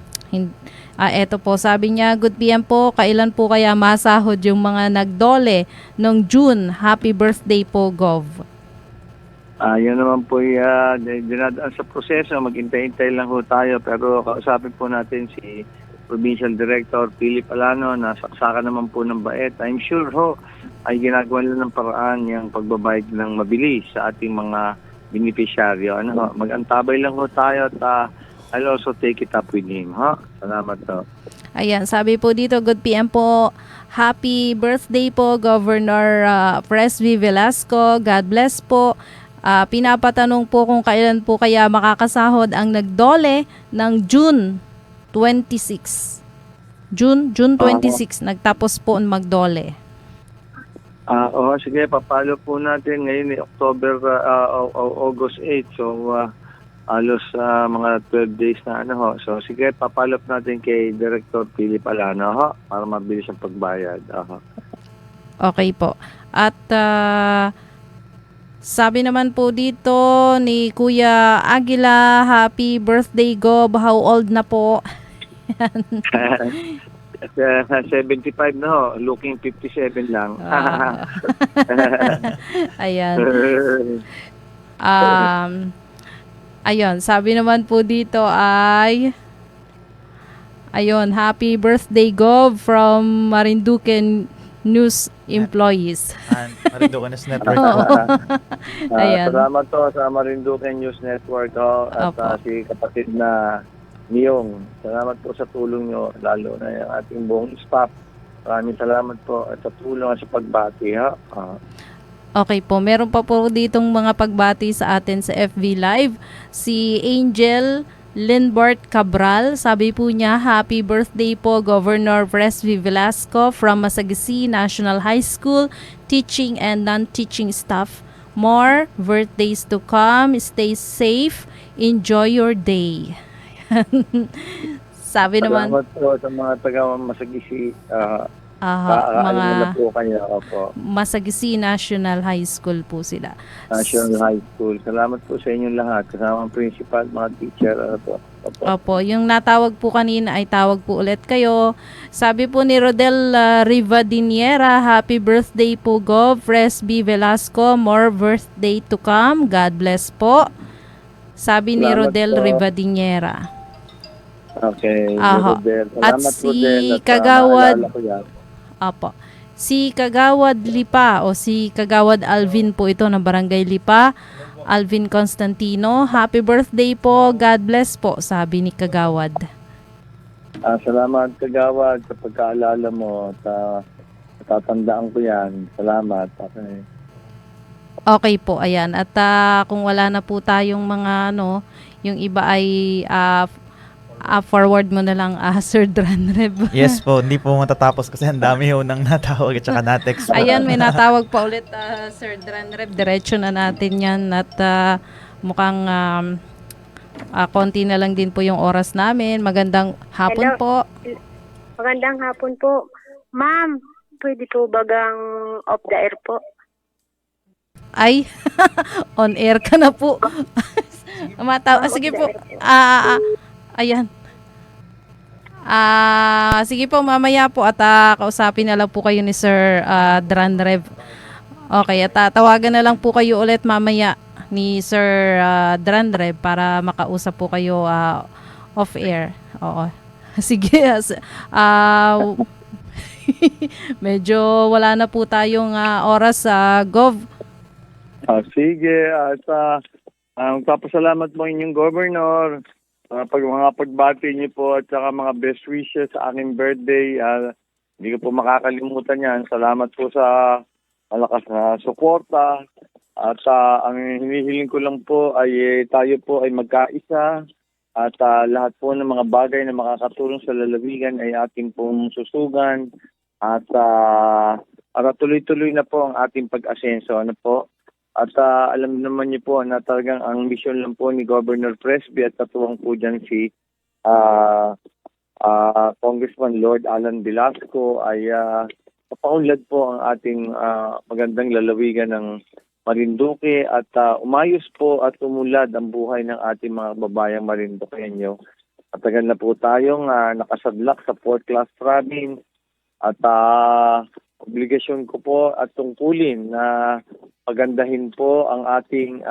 eto po, sabi niya, good PM po, kailan po kaya masahod yung mga nagdole nung June? Happy birthday po, Gov. Yan naman po dinadaan sa proseso. Maghintay-hintay lang ho tayo. Pero kausapin po natin si Provincial Director Philip Alano na saksakan naman po ng bait. I'm sure ho ay ginagawa nila ng paraan yung pagbabayad ng mabilis sa ating mga beneficiaryo. Mag-antabay lang ho tayo at I'll also take it up with him. Salamat po. Ayan, sabi po dito, good PM po. Happy birthday po, Governor Presby Velasco. God bless po. Pinapatanong po kung kailan po kaya makakasahod ang nagdole ng June 26. June 26, nagtapos po ang magdole. Sige, papalo po natin ngayon August 8. So, halos mga 12 days na So, sige, papalo natin kay Director Philip Alano para mabilis ang pagbayad. Okay po. At sabi naman po dito ni Kuya Aguila, happy birthday, Gob. How old na po? 75 na ho. Looking 57 lang. Ayan. Ayun, sabi naman po dito ay happy birthday, Gob, from Marinduque News employees. Marinduque News Network. Ayan. Salamat to sa Marinduque News Network at si kapatid na Niyong. Salamat po sa tulong nyo, lalo na yung ating buong staff. Maraming salamat po at sa tulong at sa pagbati. Okay po, meron pa po ditong mga pagbati sa atin sa FB Live. Si Angel Linbert Cabral. Sabi po niya, happy birthday po Governor Presby Velasco from Masagisi National High School, teaching and non-teaching staff. More birthdays to come. Stay safe. Enjoy your day. Sabi naman, Salamat po sa mga taga-Masagisi. mga po kayo po. Masagisi National High School po sila. National High School. Salamat po sa inyong lahat. Kasama ang principal, mga teacher. Po. Opo, yung natawag po kanina ay tawag po ulit kayo. Sabi po ni Rodel Rivadiniera, happy birthday po Gov. Presby Velasco, more birthday to come. God bless po. Sabi ni Salamat Rodel po. Rivadiniera. Okay. Aha. Rodel. At Salamat, si Rodel. At, Kagawad, maalala ko yan. Apo. Si Kagawad Lipa o si Kagawad Alvin po ito ng Barangay Lipa. Alvin Constantino, happy birthday po. God bless po, sabi ni Kagawad. Salamat, Kagawad, sa pagkaalala mo. At tatandaan ko yan. Salamat. Okay. Okay po, ayan. At kung wala na po tayong mga yung iba ay forward mo na lang, Sir Dranreb. Yes po, hindi po matatapos kasi ang dami ho nang natawag at saka na-text. Ayan, may natawag pa ulit, Sir Dranreb. Diretso na natin yan at mukhang konti na lang din po yung oras namin. Magandang hapon Hello. po. Magandang hapon po. Ma'am, pwede po bagang off the air po? Ay, on air ka na po. Sige po. Ayan. Sige po, mamaya po at kausapin na lang po kayo ni Sir Dranrev. Okay, at tawagan na lang po kayo ulit mamaya ni Sir Dranrev para makausap po kayo off air. Oo. Sige. Medyo wala na po tayong oras sa Gov. Sige. At magpapasalamat mo inyong governor. Mga pagbati niyo po at saka mga best wishes sa aking birthday. Hindi ko po makakalimutan yan. Salamat po sa malakas na suporta. At ang hinihiling ko lang po ay tayo po ay magkaisa. At lahat po ng mga bagay na makakatulong sa lalawigan ay ating pong susugan. At para tuloy-tuloy na po ang ating pag-asenso. Ano po? At alam naman niyo po na talagang ang mission lang po ni Governor Presby at katuwang po dyan si Congressman Lord Alan Velasco ay papaunlad po ang ating magandang lalawigan ng Marinduque at umayos po at umulad ang buhay ng ating mga babayang Marinduqueño. Matagal na po tayong nakasadlak sa 4th class traveling at obligasyon ko po at tungkulin na pagandahin po ang ating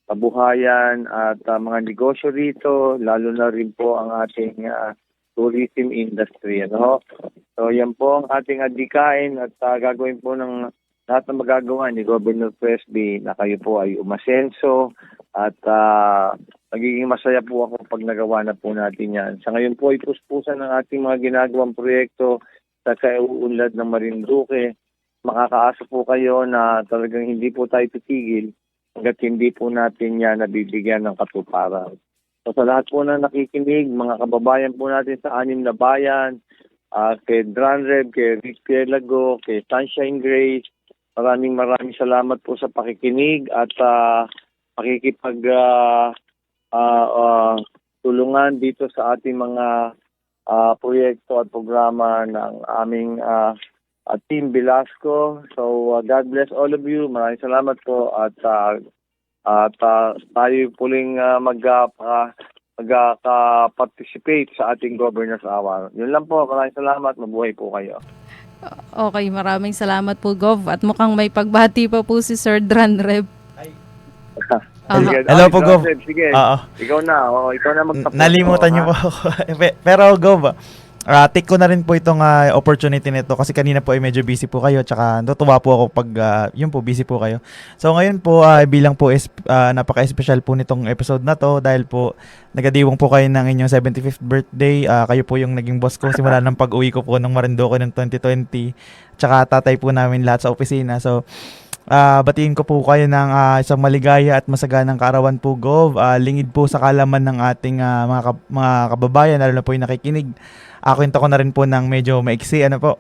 kabuhayan at mga negosyo rito, lalo na rin po ang ating tourism industry. Ano? So yan po ang ating adikain at gagawin po ng lahat ng magagawa ni Governor Presby na kayo po ay umasenso at magiging masaya po ako pag nagawa na po natin yan. Sa ngayon po ay puspusan ng ating mga ginagawang proyekto sa kauunlad ng Marinduque. Makakaasa po kayo na talagang hindi po tayo titigil hanggat hindi po natin yan nabibigyan ng katuparan. So sa lahat po na nakikinig, mga kababayan po natin sa 6 na bayan, kay Dranreb, kay Rick Pielago, kay Sunshine Grace, maraming salamat po sa pakikinig at pakikipag tulungan dito sa ating mga proyekto at programa ng aming Team Velasco. So God bless all of you. Maraming salamat po at tayo puling magka-participate sa ating Governor's Hour. Yun lang po. Maraming salamat. Mabuhay po kayo. Okay, maraming salamat po Gov at mukhang may pagbati pa po si Sir Dranreb. Sige, Hello po, Gov. Sige, Oo. ikaw na magtapos. Nalimutan niyo po ako. Pero Gov, take ko na rin po itong opportunity nito kasi kanina po ay medyo busy po kayo tsaka natutuwa po ako pag yun po busy po kayo. So ngayon po bilang po napaka-special po nitong episode na to dahil po nagadiwang po kayo ng inyong 75th birthday. Kayo po yung naging boss ko simula ng pag-uwi ko po ng Marinduque ng 2020 tsaka tatay po namin lahat sa opisina. So Batiin ko po kayo ng isang maligaya at masaganang kaarawan po, Gov. Lingid po sa kalaman ng ating mga kababayan, lalo na po yung nakikinig. Kwento ko na rin po ng medyo maiksi. Ano po?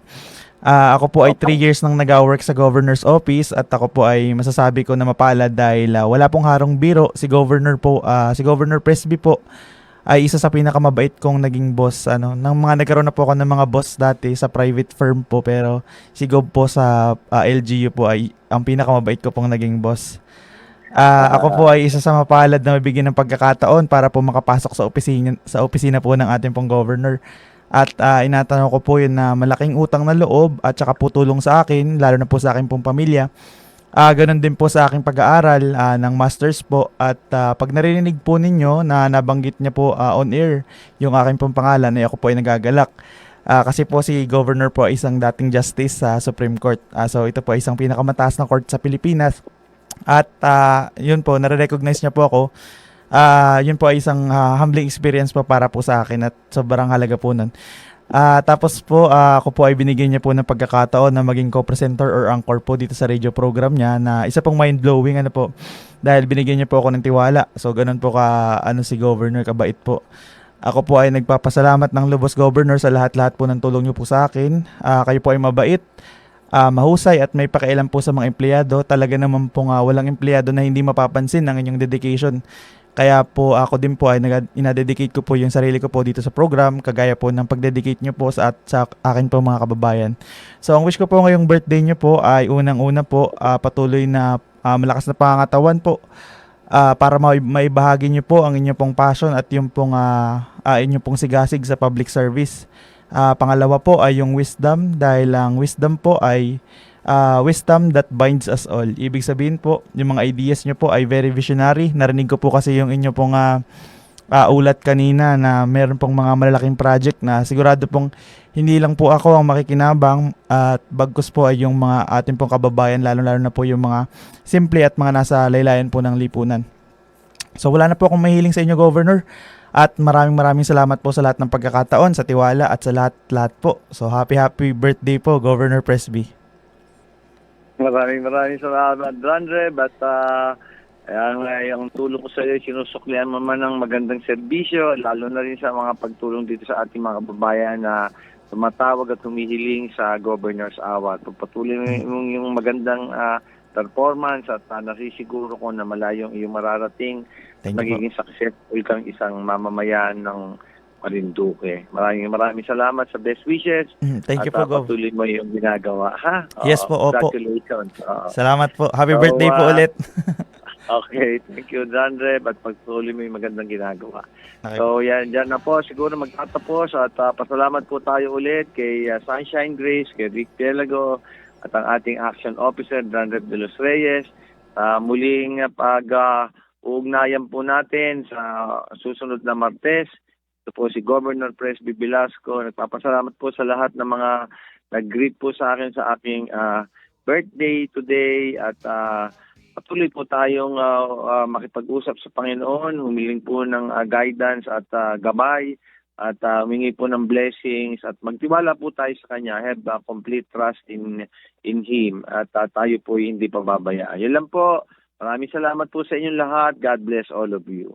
Ako po ay 3 years nang nag-work sa Governor's Office at ako po ay masasabi ko na mapalad dahil wala pong harong biro. Si Governor Presby po ay isa sa pinakamabait kong naging boss. Nang nagkaroon na po ako ng mga boss dati sa private firm po, pero si Gov po sa LGU po ay ang pinakamabait ko pong naging boss. Ako po ay isa sa mapalad na mabigyan ng pagkakataon para po makapasok sa opisina po ng ating pong governor. At inatanong ko po yun na malaking utang na loob at saka po tulong sa akin, lalo na po sa akin pong pamilya. Ganun din po sa aking pag-aaral ng masters po. At pag narinig po ninyo na nabanggit niya po on air yung aking pong pangalan, ay ako po ay nagagalak. Kasi po si Governor po ay isang dating justice sa Supreme Court. So ito po ay isang pinakamataas na court sa Pilipinas. At yun po, nare-recognize niya po ako. Yun po ay isang humbling experience po para po sa akin at sobrang halaga po nun. Tapos po, ako po ay binigyan niya po ng pagkakataon na maging co-presenter or anchor po dito sa radio program niya na isa pong mind-blowing po. Dahil binigyan niya po ako ng tiwala. So ganun po si Governor, kabait po. Ako po ay nagpapasalamat ng lubos, Governor, sa lahat-lahat po ng tulong niyo po sa akin. Kayo po ay mabait, mahusay at may pakialam po sa mga empleyado. Talaga naman po walang empleyado na hindi mapapansin ng inyong dedication. Kaya po ako din po ay inadedicate ko po yung sarili ko po dito sa program, kagaya po ng pagdedicate nyo po sa akin po mga kababayan. So ang wish ko po ngayong birthday nyo po ay unang-una po patuloy na malakas na pangangatawan po para maibahagi nyo po ang inyong pong passion at yung pong inyong pong sigasig sa public service. Pangalawa po ay yung wisdom, dahil ang wisdom po ay wisdom that binds us all. Ibig sabihin po, yung mga ideas nyo po ay very visionary. Narinig ko po kasi yung inyo pong ulat kanina na meron pong mga malalaking project na sigurado pong hindi lang po ako ang makikinabang at bagkus po ay yung mga ating pong kababayan, lalo-lalo na po yung mga simple at mga nasa laylayan po ng lipunan. So wala na po akong mahiling sa inyo, Governor. At maraming salamat po sa lahat ng pagkakataon, sa tiwala at sa lahat po. So happy birthday po, Governor Presby. Maraming salamat, Drandre. But yung tulong ko sa iyo, sinusuklian mo man ng magandang serbisyo, lalo na rin sa mga pagtulong dito sa ating mga kababayan na tumatawag at humihiling sa Governor's Awa. Pagpatuloy mo yung magandang performance at nasisiguro ko na malayong iyong mararating. Magiging successful kang isang mamamayan ng Marinduque. Maraming salamat sa best wishes. Thank you po, Gov. Patuloy mo yung ginagawa, ha? Yes po, opo. Congratulations. Salamat po. Happy birthday po ulit. Okay, thank you, Dandre. But pagtuloy mo yung magandang ginagawa. Okay. So, dyan na po. Siguro magtatapos at pasalamat po tayo ulit kay Sunshine Grace, kay Rick Pelago, at ang ating Action Officer, Dandre de los Reyes. Muling pag-ugnayan po natin sa susunod na Martes. Ito po si Governor Presby Velasco. Nagpapasalamat po sa lahat ng mga nag-greet po sa akin sa aking birthday today at patuloy po tayong makipag-usap sa Panginoon, humiling po ng guidance at gabay at humingi po ng blessings at magtiwala po tayo sa Kanya. Have complete trust in Him at tayo po hindi pababayaan. Yun lang po. Maraming salamat po sa inyong lahat. God bless all of you.